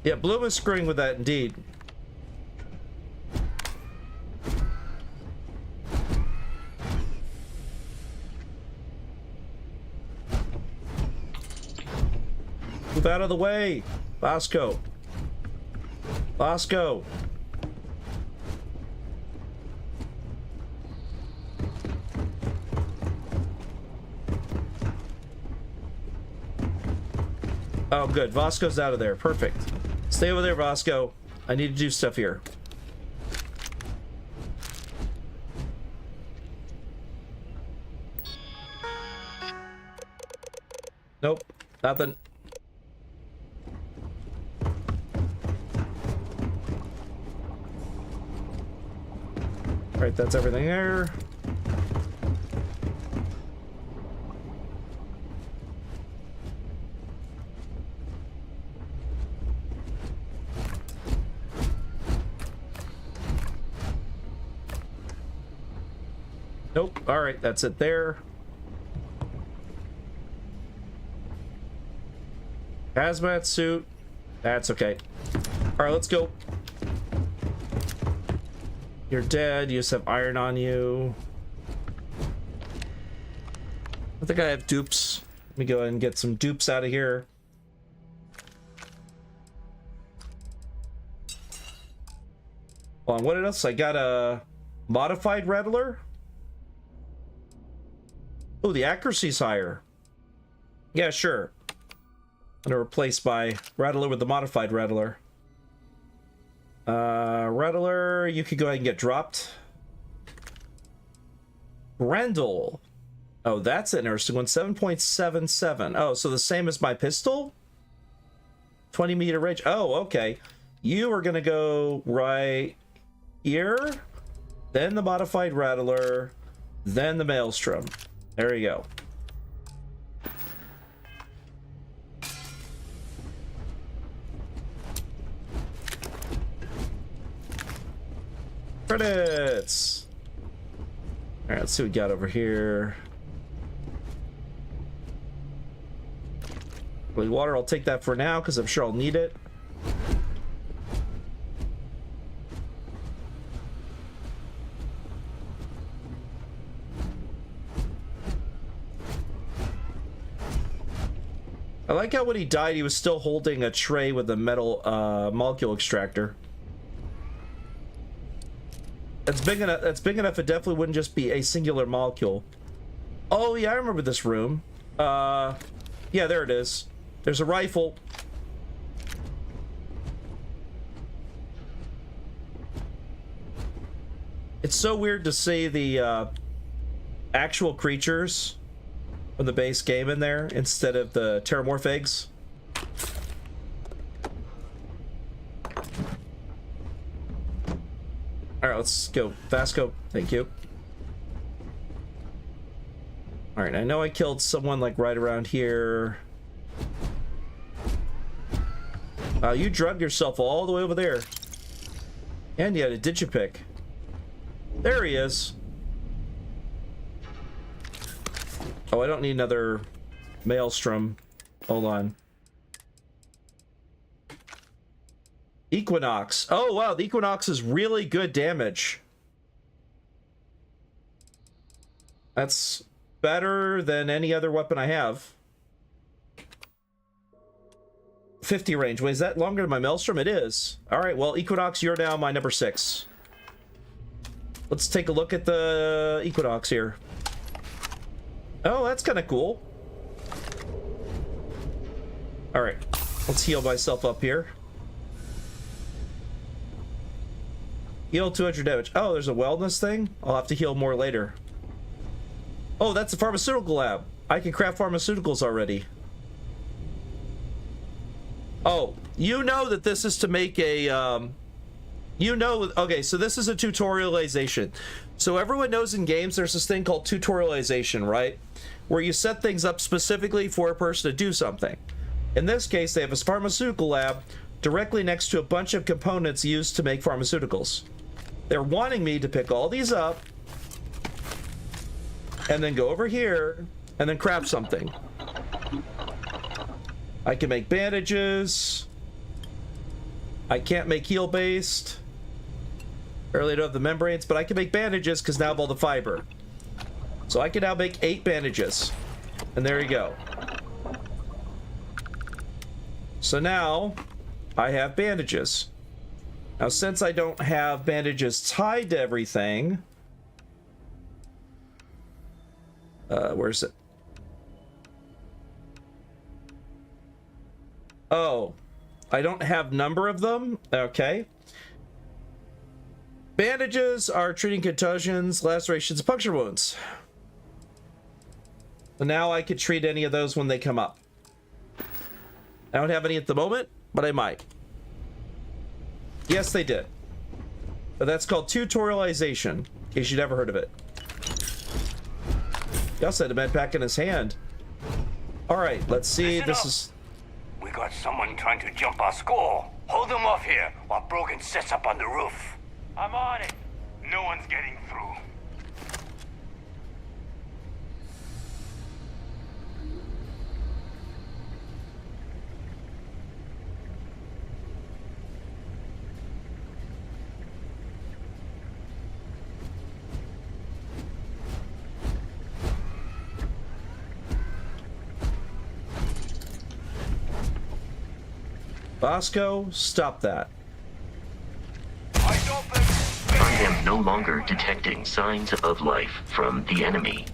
Yeah, Bloom is screwing with that indeed. Move out of the way, Bosco. Bosco. Oh, good. Vasco's out of there. Perfect. Stay over there, Vasco. I need to do stuff here. Nope. Nothing. Alright, that's everything there. Nope. Alright, that's it there. Hazmat suit. That's okay. Alright, let's go. You're dead. You just have iron on you. I think I have dupes. Let me go ahead and get some dupes out of here. Hold on, what else? I got a modified rattler. Oh, the accuracy's higher. Yeah, sure. I'm gonna replace my rattler with the modified rattler. Rattler, you could go ahead and get dropped. Grendel. Oh, that's an interesting one. 7.77. Oh, so the same as my pistol? 20-meter range. Oh, okay. You are gonna go right here, then the modified rattler, then the maelstrom. There you go. Credits. All right, let's see what we got over here. Holy water, I'll take that for now because I'm sure I'll need it. I like how when he died, he was still holding a tray with a metal molecule extractor. That's big enough. That's big enough. It definitely wouldn't just be a singular molecule. Oh yeah, I remember this room. Yeah, there it is. There's a rifle. It's so weird to see the actual creatures from the base game in there instead of the terramorph eggs. All right, let's go. Vasco, thank you. All right, I know I killed someone like right around here. You drugged yourself all the way over there. And you had a digipick. There he is. Oh, I don't need another maelstrom. Hold on. Equinox. Oh, wow. The Equinox is really good damage. That's better than any other weapon I have. 50 range. Wait, is that longer than my maelstrom? It is. All right, well, Equinox, you're now my number 6. Let's take a look at the Equinox here. Oh, that's kind of cool. All right, let's heal myself up here. Heal 200 damage. Oh, there's a wellness thing? I'll have to heal more later. Oh, that's a pharmaceutical lab. I can craft pharmaceuticals already. Oh, you know that this is to make a, you know, okay, so this is a tutorialization. So everyone knows in games there's this thing called tutorialization, right? Where you set things up specifically for a person to do something. In this case, they have a pharmaceutical lab directly next to a bunch of components used to make pharmaceuticals. They're wanting me to pick all these up and then go over here and then craft something. I can make bandages. I can't make heal based. I really don't have the membranes, but I can make bandages because now I have all the fiber. So I can now make 8 bandages. And there you go. So now I have bandages. Now since I don't have bandages tied to everything, where's it? Oh, I don't have number of them. Okay. Bandages are treating contusions, lacerations, puncture wounds. So now I could treat any of those when they come up. I don't have any at the moment, but I might. Yes, they did. But that's called tutorialization, in case you'd never heard of it. He also had a med pack in his hand. Alright, let's see. Listen this up. is... We got someone trying to jump our score. Hold them off here while Brogan sets up on the roof. I'm on it. No one's getting through. Bosco, stop that. I am no longer detecting signs of life from the enemy.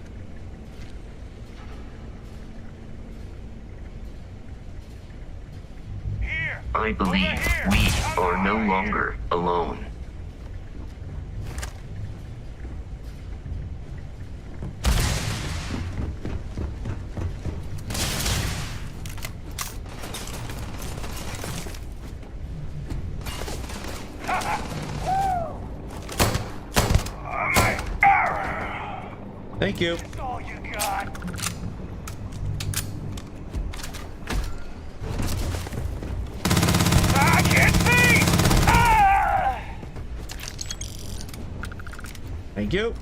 I believe we are no longer alone. Thank you. That's all you got. I can't see! Ah! Thank you.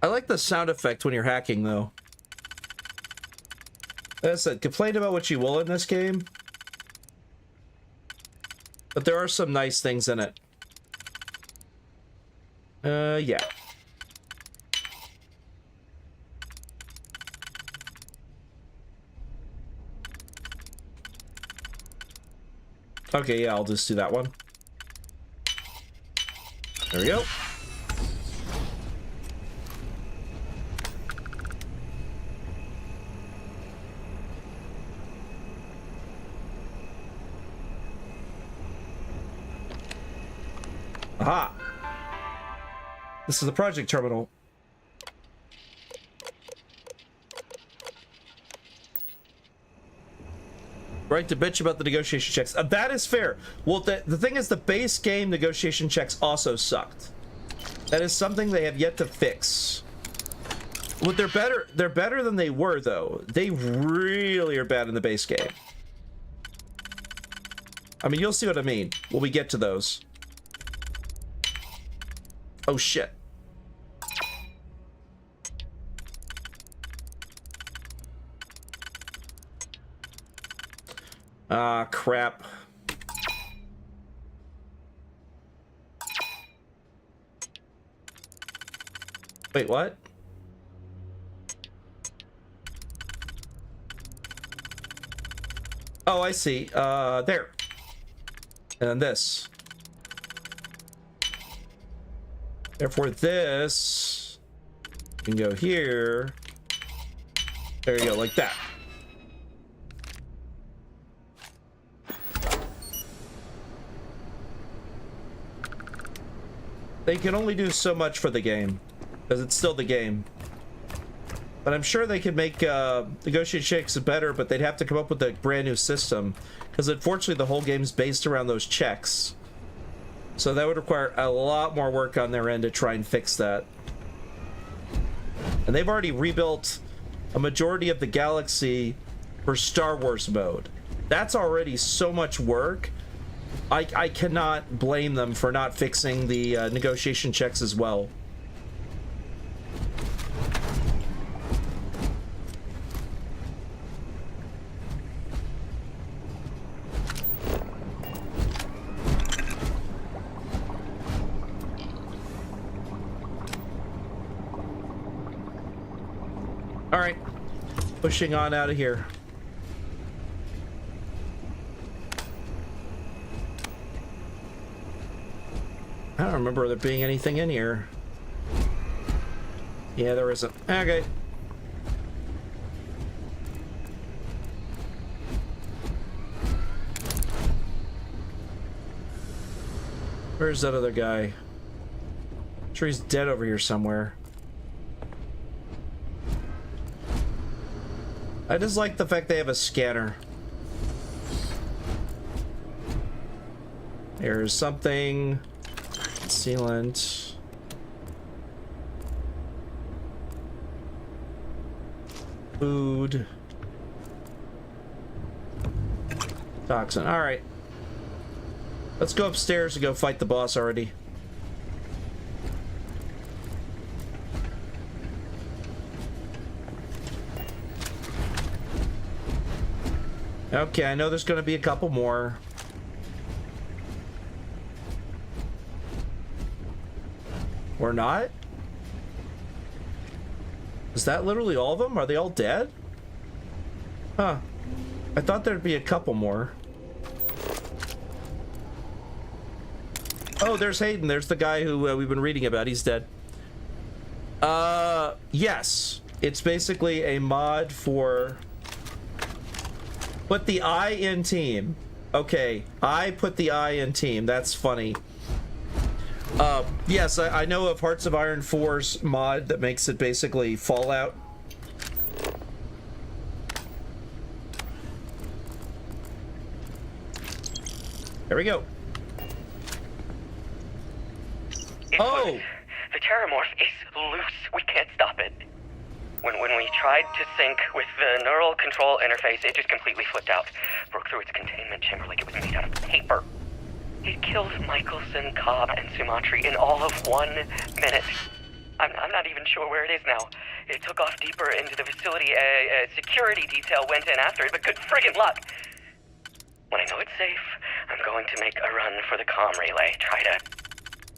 I like the sound effect when you're hacking, though. As I said, complain about what you will in this game, but there are some nice things in it. Yeah. Okay, yeah, I'll just do that one. There we go. Aha! This is the project terminal. Right to bitch about the negotiation checks. That is fair. Well, the thing is, the base game negotiation checks also sucked. That is something they have yet to fix. Well, they're better. They're better than they were, though. They really are bad in the base game. I mean, you'll see what I mean when we get to those. Oh shit. Ah, crap. Wait, what? Oh, I see. There. And then this. Therefore, this can go here. There you go, like that. They can only do so much for the game. because it's still the game. But I'm sure they could make negotiate checks better, but they'd have to come up with a brand new system, because unfortunately the whole game's based around those checks. So that would require a lot more work on their end to try and fix that. And they've already rebuilt a majority of the galaxy for Star Wars mode. That's already so much work. I cannot blame them for not fixing the negotiation checks as well. All right, pushing on out of here. I don't remember there being anything in here. Yeah, there isn't. Okay. Where's that other guy? I'm sure he's dead over here somewhere. I just like the fact they have a scanner. There's something. Sealant. Food. Toxin. All right. Let's go upstairs and go fight the boss already. Okay, I know there's going to be a couple more. Or not? Is that literally all of them? Are they all dead? Huh. I thought there'd be a couple more. Oh, there's Hayden. There's the guy who we've been reading about. He's dead. Yes. It's basically a mod for... Put the I in team. Okay, I put the I in team. That's funny. Yes, I know of Hearts of Iron 4's mod that makes it basically Fallout. There we go. Oh! The Terramorph is loose. We can't stop it. When we tried to sync with the neural control interface, it just completely flipped out. Broke through its containment chamber like it was made out of paper. It killed Michelson, Cobb, and Sumatri in all of 1 minute. I'm not even sure where it is now. It took off deeper into the facility. A security detail went in after it, but good friggin' luck. When I know it's safe, I'm going to make a run for the comm relay. Try to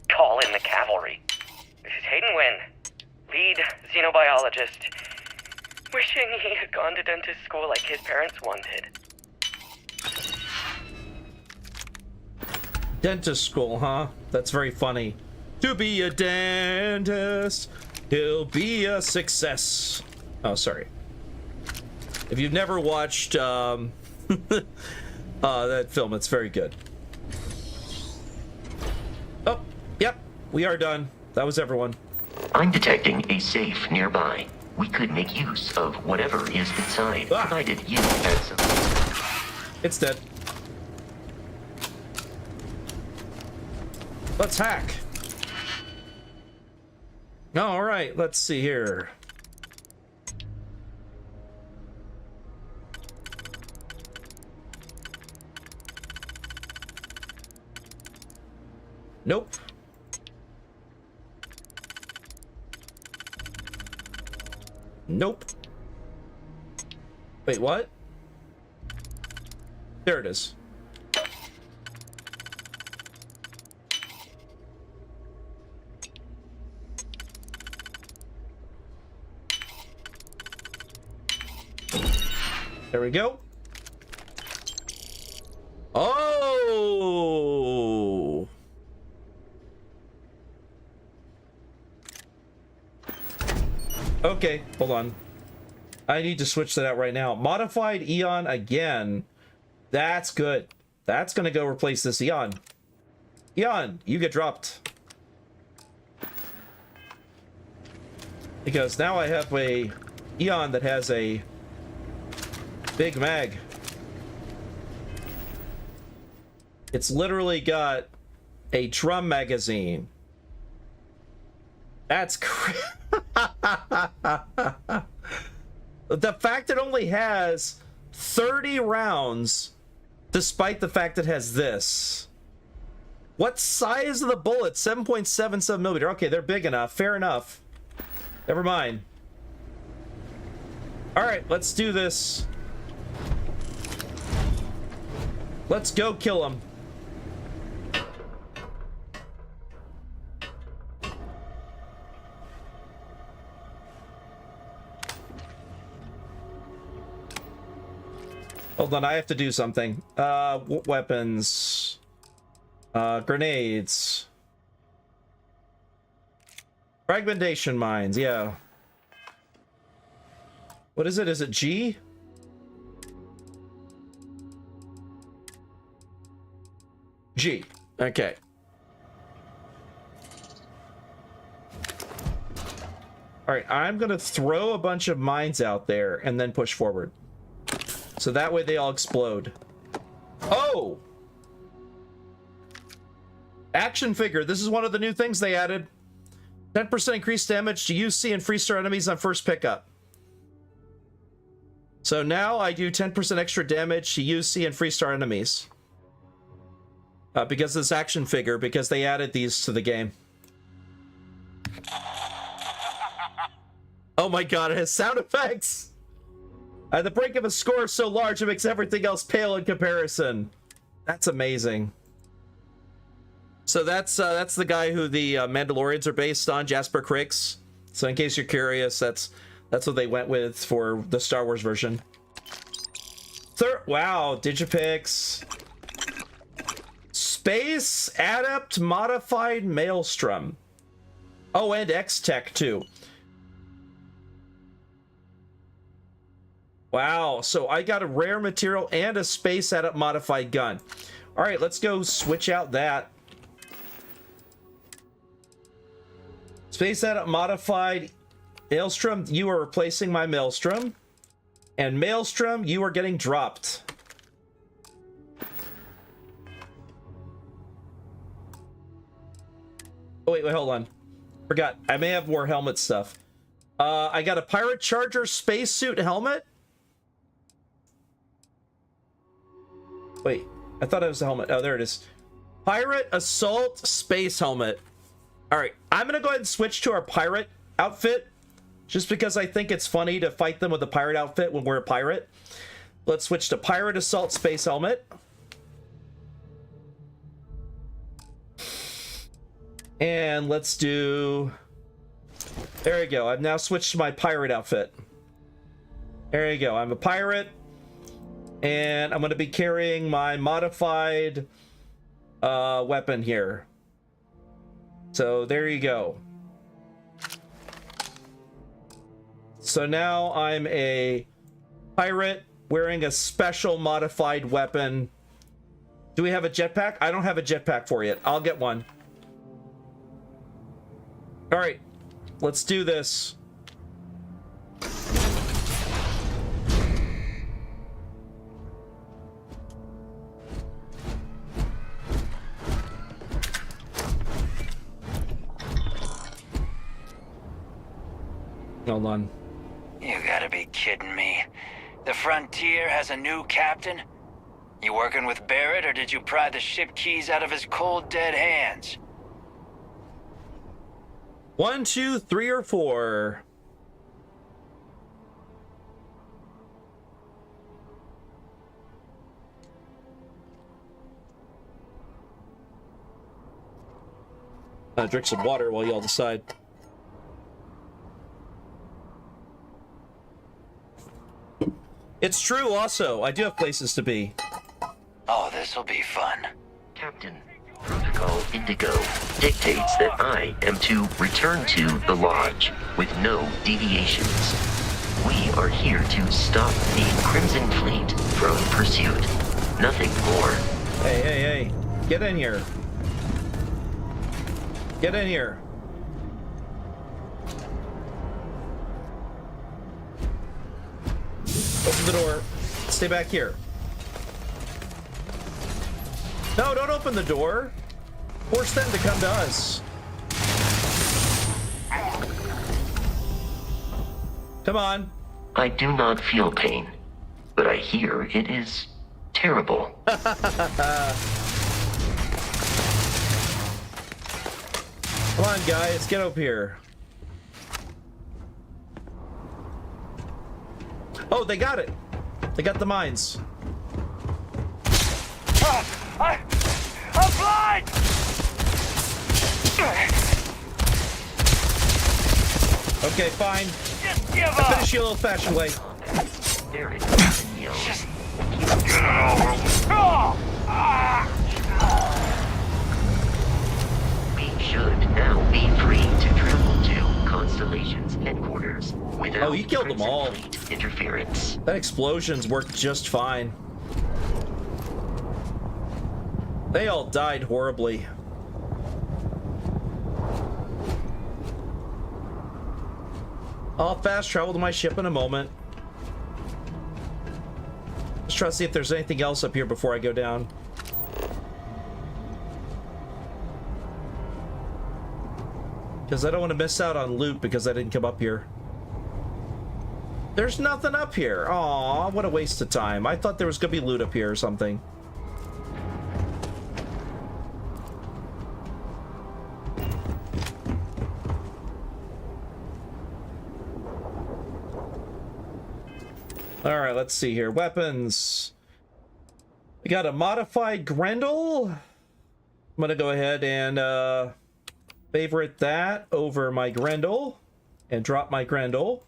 call in the cavalry. This is Hayden Wynn, lead xenobiologist. Wishing he had gone to dentist school like his parents wanted. Dentist school, huh? That's very funny. To be a dentist, he'll be a success. Oh, sorry. If you've never watched that film, it's very good. Oh, yep, we are done. That was everyone. I'm detecting a safe nearby. We could make use of whatever is inside, provided you had some. It's dead. Let's hack. All right, let's see here. Nope. Nope. Wait, what? There it is. There we go. Oh! Okay, hold on. I need to switch that out right now. Modified Eon again. That's good. That's gonna go replace this Eon. Eon, you get dropped. Because now I have a Eon that has a big mag. It's literally got a drum magazine. That's the fact it only has 30 rounds, despite the fact it has this. What size of the bullet? 7.77 millimeter. Okay, they're big enough. Fair enough. Never mind. All right, let's do this. Let's go kill him. Hold on, I have to do something. Weapons. Grenades. Fragmentation mines, yeah. What is it? Is it G? G. Okay. All right, I'm gonna throw a bunch of mines out there and then push forward. So that way they all explode. Oh! Action figure. This is one of the new things they added. 10% increased damage to UC and freestar enemies on first pickup. So now I do 10% extra damage to UC and freestar enemies. Because of this action figure, because they added these to the game. Oh my god, it has sound effects! The break of a score is so large it makes everything else pale in comparison. That's amazing. So that's the guy who the Mandalorians are based on, Jasper Cricks. So in case you're curious, that's what they went with for the Star Wars version. Wow, Digipix. Space Adept Modified Maelstrom. Oh, and X-Tech too. Wow, so I got a rare material and a Space Adept Modified gun. All right, let's go switch out that. Space Adept Modified Maelstrom, you are replacing my Maelstrom. And Maelstrom, you are getting dropped. Oh, wait, hold on. Forgot. I may have more helmet stuff. I got a Pirate Charger spacesuit helmet. Wait, I thought it was a helmet. Oh, there it is. Pirate Assault Space Helmet. All right, I'm going to go ahead and switch to our pirate outfit. Just because I think it's funny to fight them with a pirate outfit when we're a pirate. Let's switch to Pirate Assault Space Helmet. And let's do... There you go. I've now switched to my pirate outfit. There you go. I'm a pirate. And I'm going to be carrying my modified weapon here. So there you go. So now I'm a pirate wearing a special modified weapon. Do we have a jetpack? I don't have a jetpack for yet. I'll get one. All right, let's do this. Hold on. You gotta be kidding me. The Frontier has a new captain? You working with Barrett, or did you pry the ship keys out of his cold, dead hands? 1, 2, 3, or 4. Drink some water while y'all decide. It's true also. I do have places to be. Oh, this'll be fun. Captain, Protocol Indigo dictates that I am to return to the Lodge with no deviations. We are here to stop the Crimson Fleet from pursuit. Nothing more. Hey, hey, hey. Get in here. Get in here. Open the door. Stay back here. No, don't open the door. Force them to come to us. Come on. I do not feel pain, but I hear it is terrible. Come on, guys, get up here. Oh, they got it. They got the mines. I'm blind! Okay, fine. Just give I'll up! finish you a old-fashioned way. There is nothing else. Just get it over with. We should now be free to travel to Constellation's headquarters without Oh, you killed them all. Crimson Fleet interference. That explosions worked just fine. They all died horribly. I'll fast travel to my ship in a moment. Let's try to see if there's anything else up here before I go down. Because I don't want to miss out on loot because I didn't come up here. There's nothing up here. Aw, what a waste of time. I thought there was going to be loot up here or something. Alright, let's see here. Weapons. We got a modified Grendel. I'm gonna go ahead and favorite that over my Grendel and drop my Grendel.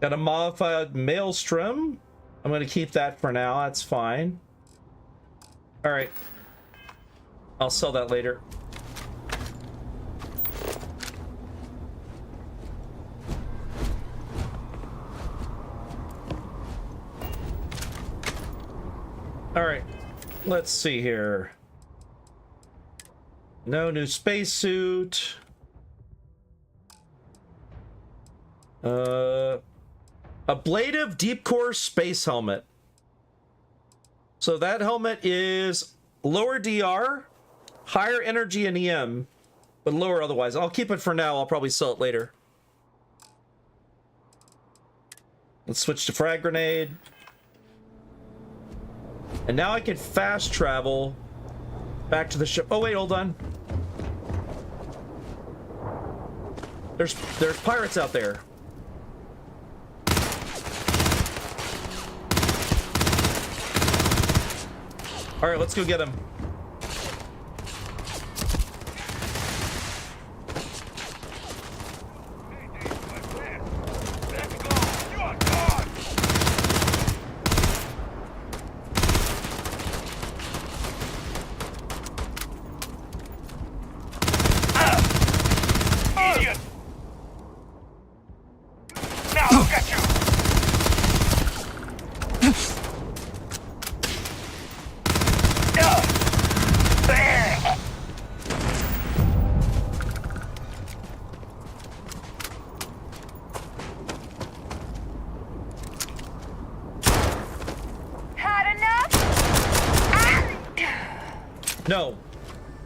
Got a modified Maelstrom. I'm gonna keep that for now. That's fine. Alright. I'll sell that later. Alright, let's see here. No new spacesuit. Ablative deep core space helmet. So that helmet is lower DR, higher energy and EM, but lower otherwise. I'll keep it for now. I'll probably sell it later. Let's switch to frag grenade. And now I can fast travel back to the ship. Oh wait, hold on. There's pirates out there. All right, let's go get them. No.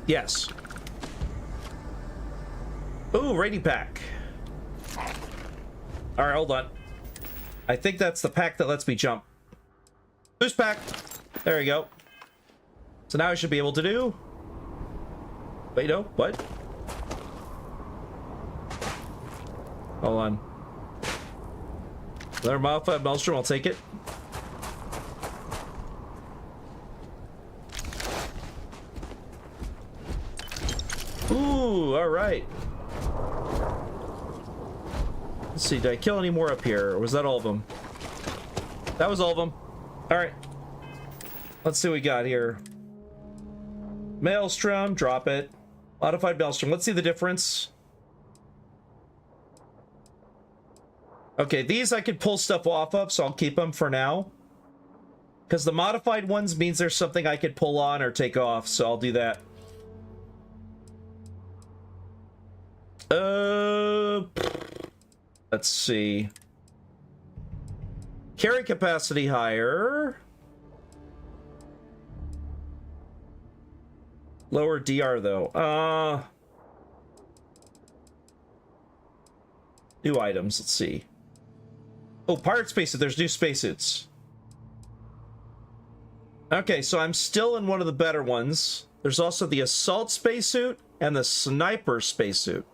Yes. Ooh, rating pack. All right, hold on. I think that's the pack that lets me jump. Boost pack. There you go. So now I should be able to do... Wait, no. What? Hold on. Another modified Maelstrom. I'll take it. Ooh, all right. Let's see, did I kill any more up here? Or was that all of them? That was all of them. All right. Let's see what we got here. Maelstrom, drop it. Modified Maelstrom. Let's see the difference. Okay, these I could pull stuff off of, so I'll keep them for now. Because the modified ones means there's something I could pull on or take off, so I'll do that. Let's see. Carry capacity higher. Lower DR though. New items, let's see. Oh, pirate spacesuit, there's new spacesuits. Okay, so I'm still in one of the better ones. There's also the assault spacesuit and the sniper spacesuit.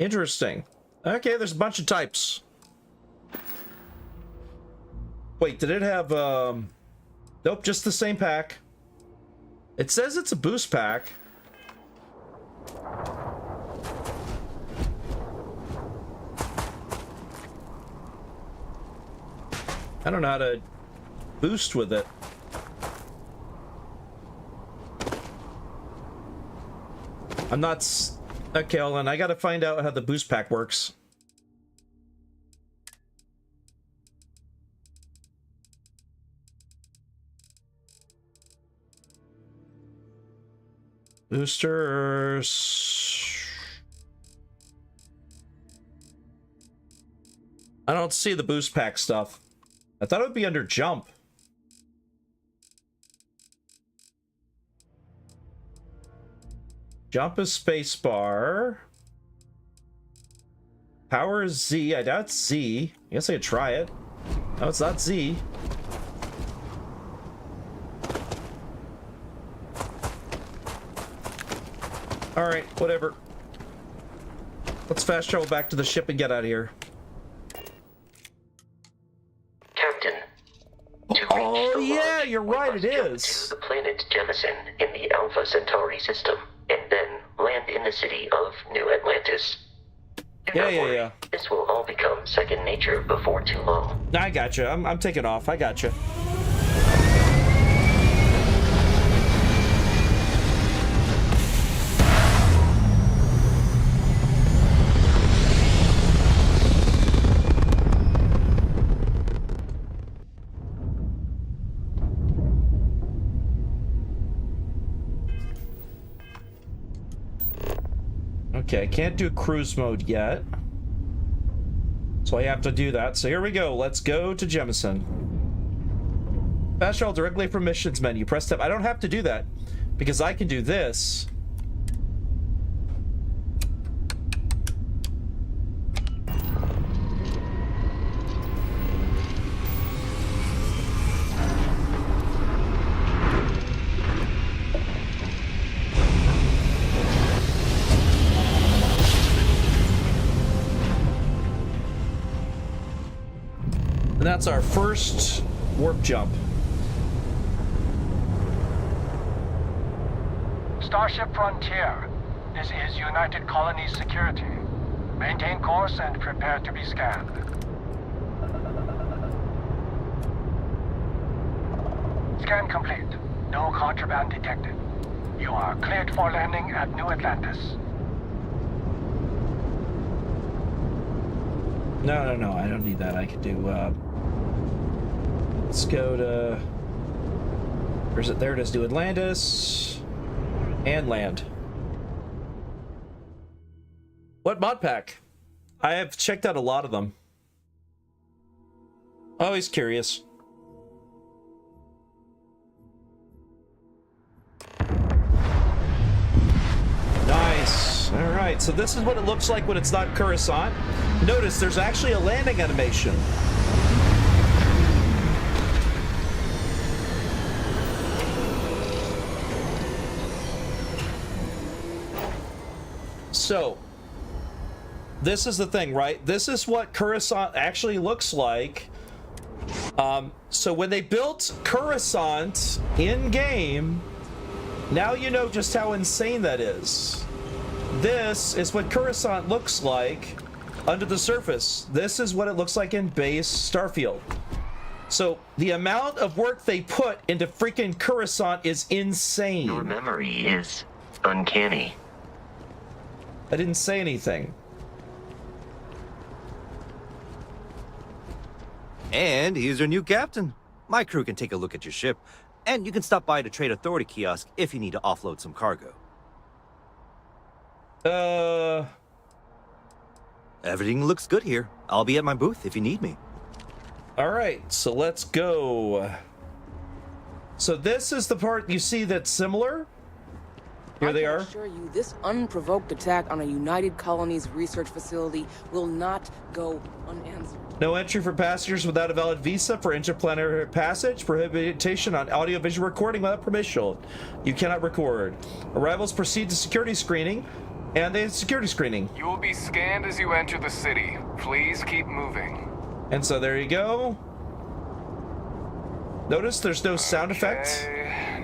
Interesting. Okay, there's a bunch of types. Wait, did it have, nope, just the same pack. It says it's a boost pack. I don't know how to boost with it. I'm not... Okay, hold on. I gotta find out how the boost pack works. Boosters. I don't see the boost pack stuff. I thought it would be under jump. Jump is spacebar. Power is Z. I doubt it's Z. I guess I could try it. No, it's not Z. Alright, whatever. Let's fast travel back to the ship and get out of here. Captain. Oh, yeah, you're right, it is. To the planet Jemison in the Alpha Centauri system, and then land in the city of New Atlantis. Yeah. This will all become second nature before too long. I gotcha. I'm taking off. I gotcha. Okay, I can't do cruise mode yet. So I have to do that. So here we go. Let's go to Jemison. Fast travel directly from missions menu. Press tab. I don't have to do that because I can do this. And that's our first warp jump. Starship Frontier. This is United Colonies Security. Maintain course and prepare to be scanned. Scan complete. No contraband detected. You are cleared for landing at New Atlantis. No, I don't need that. I could do, let's go to... Where's it? There it is. Do Atlantis. And land. What mod pack? I have checked out a lot of them. Always curious. Nice. All right, so this is what it looks like when it's not Coruscant. Notice there's actually a landing animation. So, this is the thing, right? This is what Coruscant actually looks like. So when they built Coruscant in-game, now you know just how insane that is. This is what Coruscant looks like under the surface. This is what it looks like in base Starfield. So the amount of work they put into freaking Coruscant is insane. Your memory is uncanny. I didn't say anything. And here's your new captain. My crew can take a look at your ship, and you can stop by the Trade Authority kiosk if you need to offload some cargo. Everything looks good here. I'll be at my booth if you need me. All right, so let's go. So this is the part you see that's similar. Here they are. I can assure you, this unprovoked attack on a United Colonies research facility will not go unanswered. No entry for passengers without a valid visa for interplanetary passage. Prohibition on audio-visual recording without permission. You cannot record. Arrivals proceed to security screening, and they have security screening. You will be scanned as you enter the city. Please keep moving. And so there you go. Notice there's no sound effects.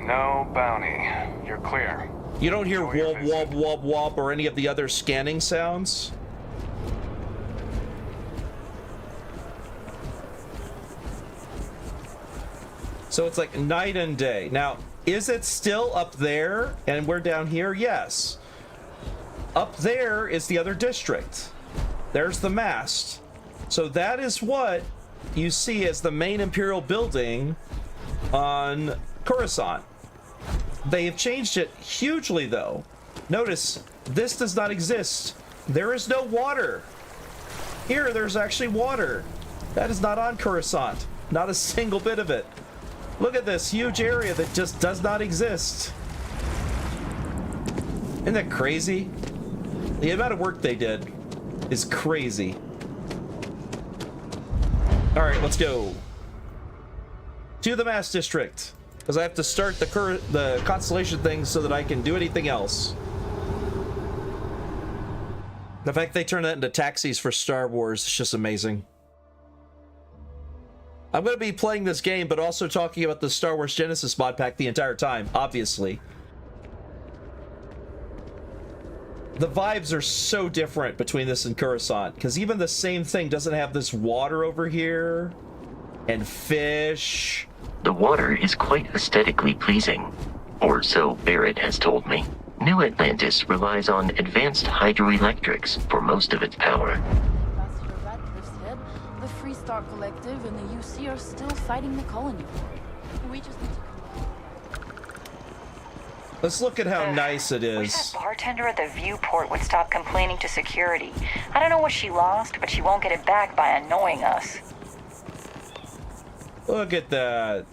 No bounty. You're clear. You don't hear wob, wob, wob, wob, or any of the other scanning sounds. So it's like night and day. Now, is it still up there and we're down here? Yes. Up there is the other district. There's the mast. So that is what you see as the main Imperial building on Coruscant. They have changed it hugely, though. Notice, this does not exist. There is no water. Here, there's actually water. That is not on Coruscant. Not a single bit of it. Look at this huge area that just does not exist. Isn't that crazy? The amount of work they did is crazy. All right, let's go to the Mass District, because I have to start the constellation thing so that I can do anything else. The fact they turn that into taxis for Star Wars is just amazing. I'm going to be playing this game, but also talking about the Star Wars Genesis mod pack the entire time, obviously. The vibes are so different between this and Coruscant, because even the same thing doesn't have this water over here, and fish. The water is quite aesthetically pleasing, or so Barrett has told me. New Atlantis relies on advanced hydroelectrics for most of its power. The Freestar Collective and the UC are still fighting the colony. We just need to... Let's look at how nice it Wish is. that bartender at the viewport would stop complaining to security. I don't know what she lost, but she won't get it back by annoying us. Look at that.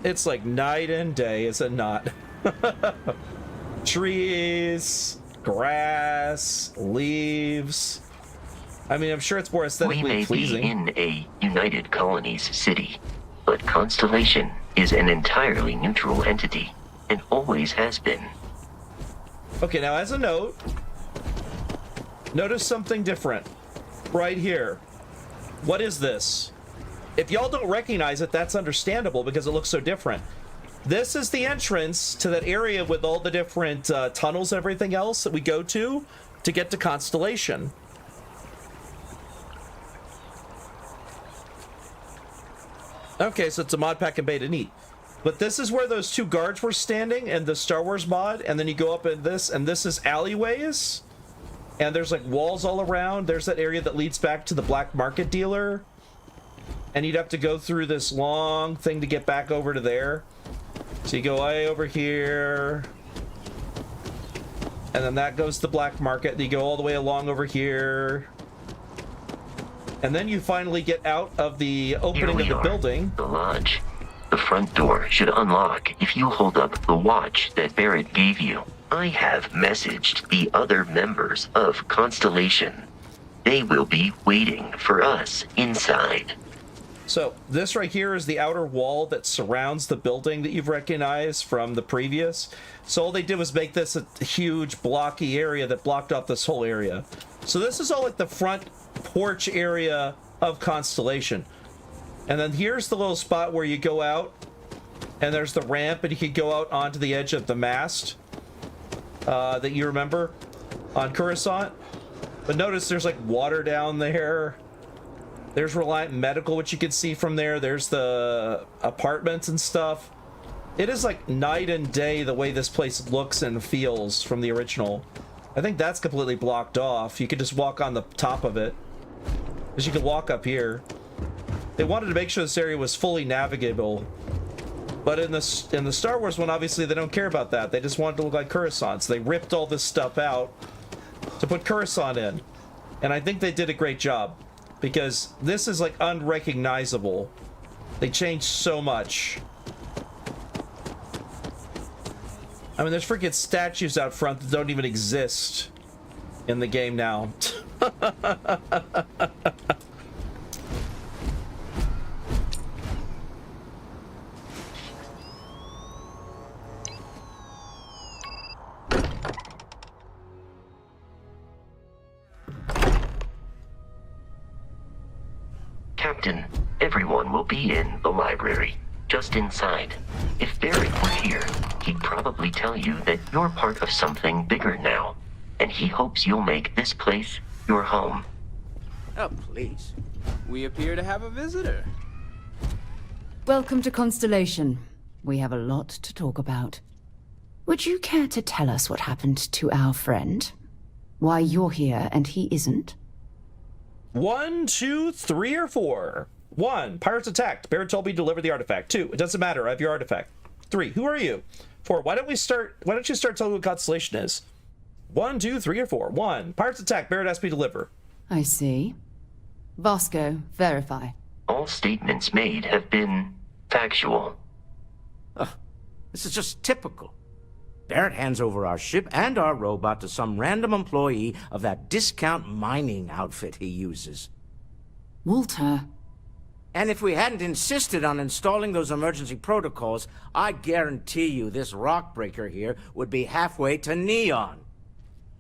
It's like night and day, is it not? Trees, grass, leaves. I mean, I'm sure it's more aesthetically pleasing. We may be in a United Colonies city, but Constellation is an entirely neutral entity, and always has been. Okay, now as a note, notice something different right here. What is this? If y'all don't recognize it, that's understandable because it looks so different. This is the entrance to that area with all the different tunnels and everything else that we go to get to Constellation. Okay, so it's a mod pack in beta, neat. But this is where those two guards were standing in the Star Wars mod, and then you go up in this, and this is alleyways, and there's like walls all around. There's that area that leads back to the black market dealer, and you'd have to go through this long thing to get back over to there. So you go way over here, and then that goes to the black market, and you go all the way along over here. And then you finally get out of the opening of the building. The lodge. The front door should unlock if you hold up the watch that Barrett gave you. I have messaged the other members of Constellation. They will be waiting for us inside. So this right here is the outer wall that surrounds the building that you've recognized from the previous. So all they did was make this a huge blocky area that blocked off this whole area. So this is all like the front porch area of Constellation. And then here's the little spot where you go out, and there's the ramp, and you can go out onto the edge of the mast that you remember on Coruscant. But notice there's like water down there. There's Reliant Medical, which you can see from there. There's the apartments and stuff. It is like night and day the way this place looks and feels from the original. I think that's completely blocked off. You could just walk on the top of it, because you can walk up here. They wanted to make sure this area was fully navigable, but in the Star Wars one, obviously they don't care about that. They just want it to look like Coruscant, so they ripped all this stuff out to put Coruscant in, and I think they did a great job, because this is like unrecognizable They changed so much. I mean, there's freaking statues out front that don't even exist in the game now. Captain, everyone will be in the library, just inside. If Barrett were here, he'd probably tell you that you're part of something bigger now, and he hopes you'll make this place your home. Oh, please. We appear to have a visitor. Welcome to Constellation. We have a lot to talk about. Would you care to tell us what happened to our friend? Why you're here and he isn't? 1, 2, 3, or 4. 1, pirates attacked. Barrett told me to deliver the artifact. 2, it doesn't matter. I have your artifact. 3, who are you? 4, why don't you start telling me what Constellation is? 1, 2, 3, or 4. 1, pirates attacked. Barrett asked me to deliver. I see. Vasco, verify. All statements made have been factual. This is just typical. Barrett hands over our ship and our robot to some random employee of that discount mining outfit he uses. Walter. And if we hadn't insisted on installing those emergency protocols, I guarantee you this rock breaker here would be halfway to Neon.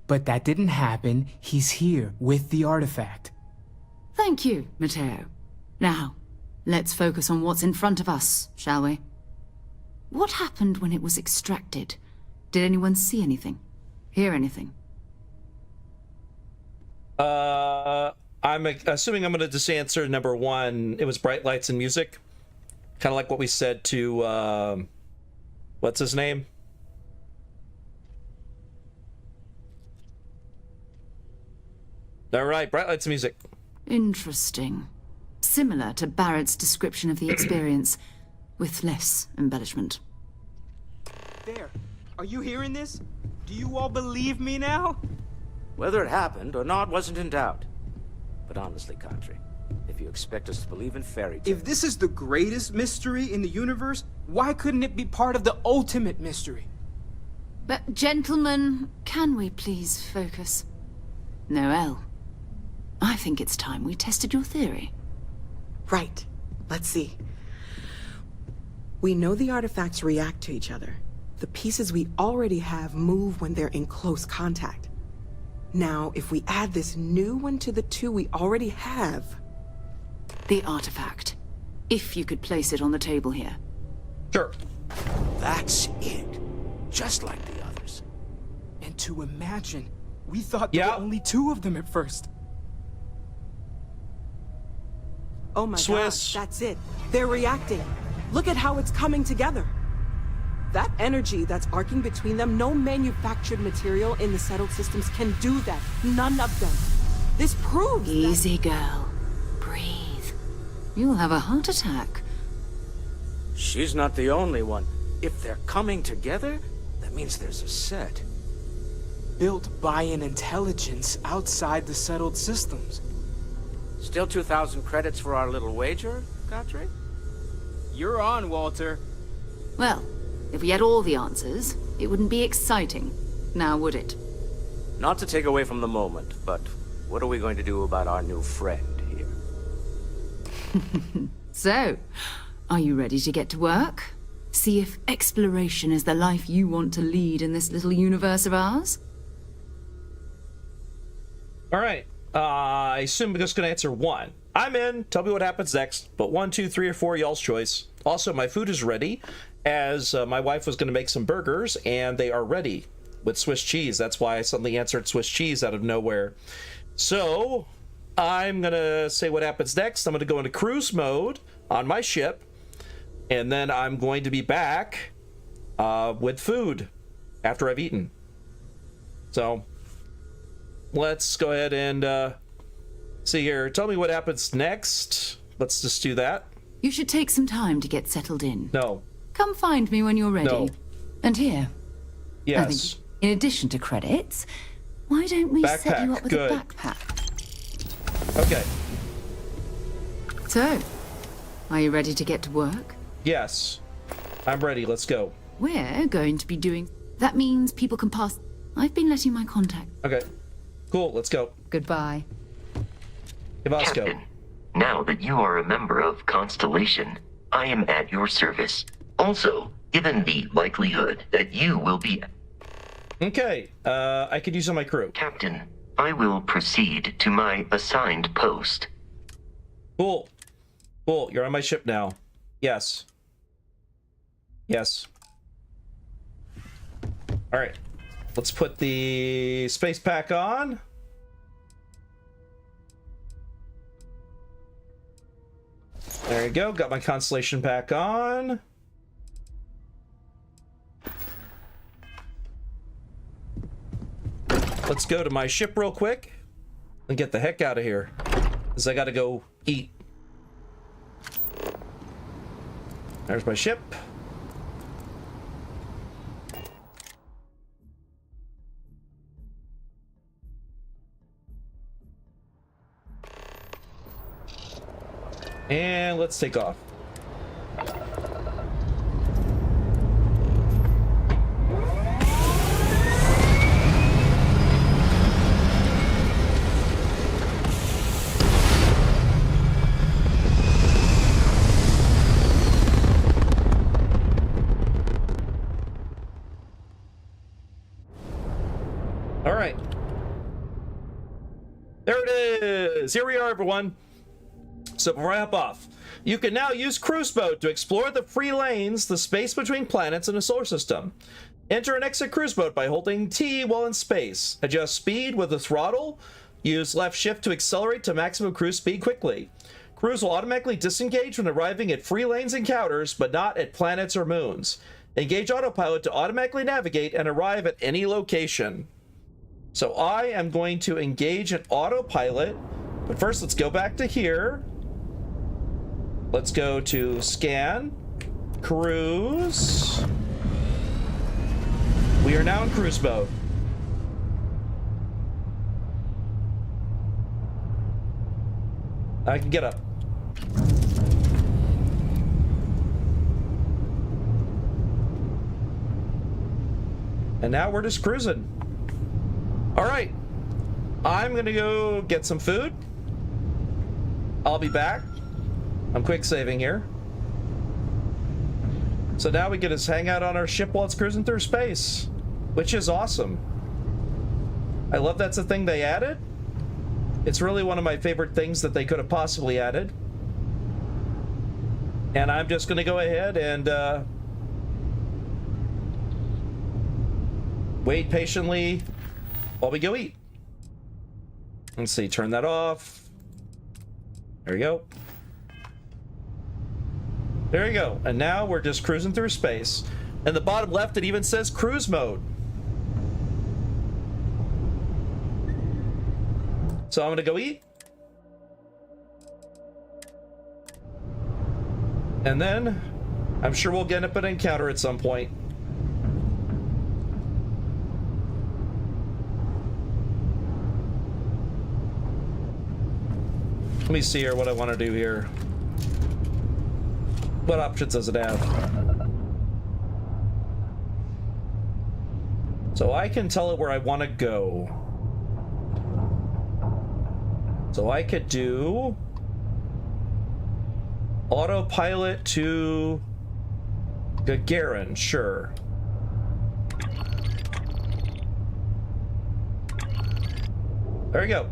But that didn't happen. He's here with the artifact. Thank you, Matteo. Now, let's focus on what's in front of us, shall we? What happened when it was extracted? Did anyone see anything? Hear anything? I'm assuming I'm going to just answer number 1. It was bright lights and music. Kind of like what we said to, what's his name? All right, bright lights and music. Interesting. Similar to Barrett's description of the experience, with less embellishment. There. Are you hearing this? Do you all believe me now? Whether it happened or not wasn't in doubt. But honestly, Kadri, if you expect us to believe in fairy tales... If this is the greatest mystery in the universe, why couldn't it be part of the ultimate mystery? But, gentlemen, can we please focus? Noel, I think it's time we tested your theory. Right. Let's see. We know the artifacts react to each other. The pieces we already have move when they're in close contact. Now, if we add this new one to the 2 we already have... The artifact. If you could place it on the table here. Sure. That's it. Just like the others. And to imagine, we thought there were only 2 of them at first. Oh my gosh, that's it. They're reacting. Look at how it's coming together. That energy that's arcing between them, no manufactured material in the settled systems can do that. None of them. This proves Easy, girl. Breathe. You'll have a heart attack. She's not the only one. If they're coming together, that means there's a set. Built by an intelligence outside the settled systems. Still 2,000 credits for our little wager, Kadri? You're on, Walter. Well, if we had all the answers, it wouldn't be exciting, now would it? Not to take away from the moment, but what are we going to do about our new friend here? So, are you ready to get to work? See if exploration is the life you want to lead in this little universe of ours? All right. I assume we're just going to answer 1. I'm in. Tell me what happens next. But 1, 2, 3, or 4, y'all's choice. Also, my food is ready, as my wife was going to make some burgers, and they are ready with Swiss cheese. That's why I suddenly answered Swiss cheese out of nowhere. So, I'm going to say what happens next. I'm going to go into cruise mode on my ship, and then I'm going to be back with food after I've eaten. So, let's go ahead and see here. Tell me what happens next. Let's just do that. You should take some time to get settled in. No. Come find me when you're ready. No. And here. Yes. I think in addition to credits, why don't we set you up with Good. a backpack? Okay. So, Are you ready to get to work? Yes. I'm ready. Let's go. We're going to be doing... That means people can pass... I've been letting my contact... Okay. Cool. Let's go. Goodbye. Captain, now that you are a member of Constellation, I am at your service. Also, given the likelihood that you will be... Okay. I could use on my crew. Captain, I will proceed to my assigned post. Cool. Cool. You're on my ship now. Yes. Yes. All right. Let's put the space pack on. There you go. Got my Constellation pack on. Let's go to my ship real quick and get the heck out of here, because I gotta go eat. There's my ship. And let's take off. All right. There it is. Here we are, everyone. So before I hop off, you can now use cruise mode to explore the free lanes, the space between planets in a solar system. Enter and exit cruise mode by holding T while in space. Adjust speed with the throttle. Use left shift to accelerate to maximum cruise speed quickly. Cruise will automatically disengage when arriving at free lanes encounters, but not at planets or moons. Engage autopilot to automatically navigate and arrive at any location. So I am going to engage an autopilot, but first let's go back to here. Let's go to scan, cruise. We are now in cruise mode. I can get up. And now we're just cruising. All right, I'm gonna go get some food. I'll be back. I'm quick saving here. So now we can just hang out on our ship while it's cruising through space, which is awesome. I love that's a thing they added. It's really one of my favorite things that they could have possibly added. And I'm just gonna go ahead and wait patiently while we go eat. Let's see, turn that off. There you go. There you go. And now we're just cruising through space. And the bottom left, it even says cruise mode. So I'm gonna go eat. And then I'm sure we'll get up an encounter at some point. Let me see here what I want to do here. What options does it have? So I can tell it where I want to go. So I could do autopilot to Gagarin, sure. There you go.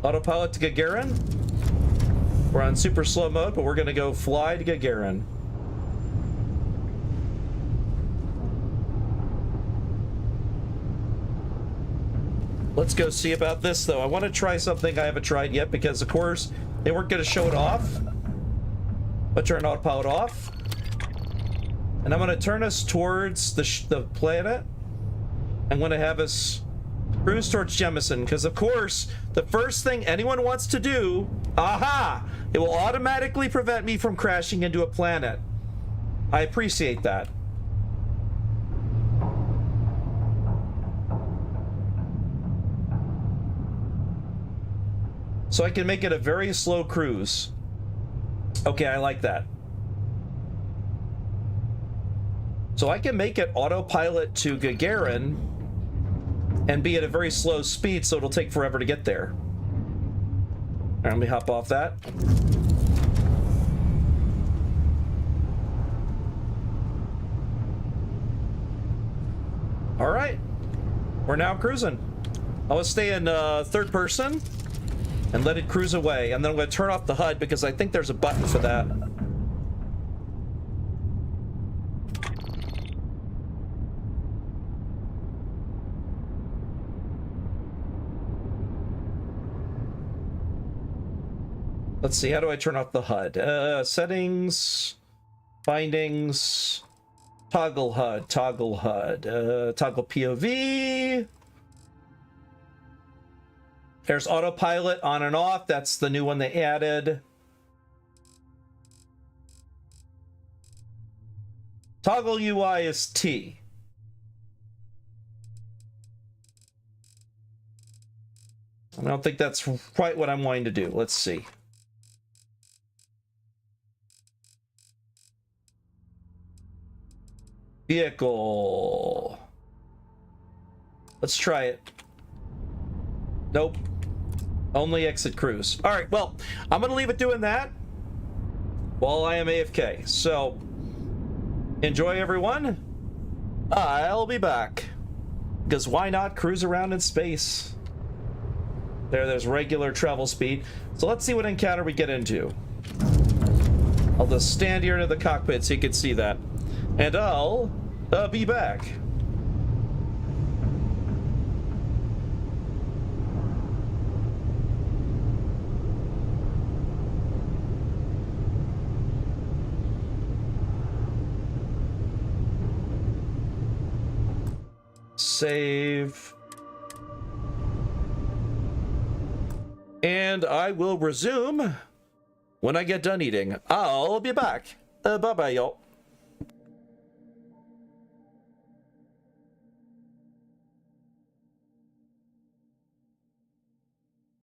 Autopilot to Gagarin. We're on super slow mode, but we're gonna go fly to Gagarin. Let's go see about this, though. I want to try something I haven't tried yet, because, of course, they weren't going to show it off. But turn autopilot off. And I'm going to turn us towards the planet. I'm going to have us cruise towards Jemison, because, of course, the first thing anyone wants to do, aha, it will automatically prevent me from crashing into a planet. I appreciate that. So I can make it a very slow cruise. Okay, I like that. So I can make it autopilot to Gagarin and be at a very slow speed, so it'll take forever to get there. All right, let me hop off that. All right, we're now cruising. I will stay in third person and let it cruise away, and then I'm going to turn off the HUD because I think there's a button for that. Let's see, how do I turn off the HUD? Settings, findings, toggle HUD, toggle POV. There's autopilot on and off. That's the new one they added. Toggle UI is T. I don't think that's quite what I'm wanting to do. Let's see. Vehicle. Let's try it. Nope. Only exit cruise. All right, well, I'm going to leave it doing that while I am AFK. So, enjoy, everyone. I'll be back. Because why not cruise around in space? There's regular travel speed. So let's see what encounter we get into. I'll just stand here in the cockpit so you can see that. And I'll be back. Save. And I will resume when I get done eating. I'll be back. Bye-bye, y'all.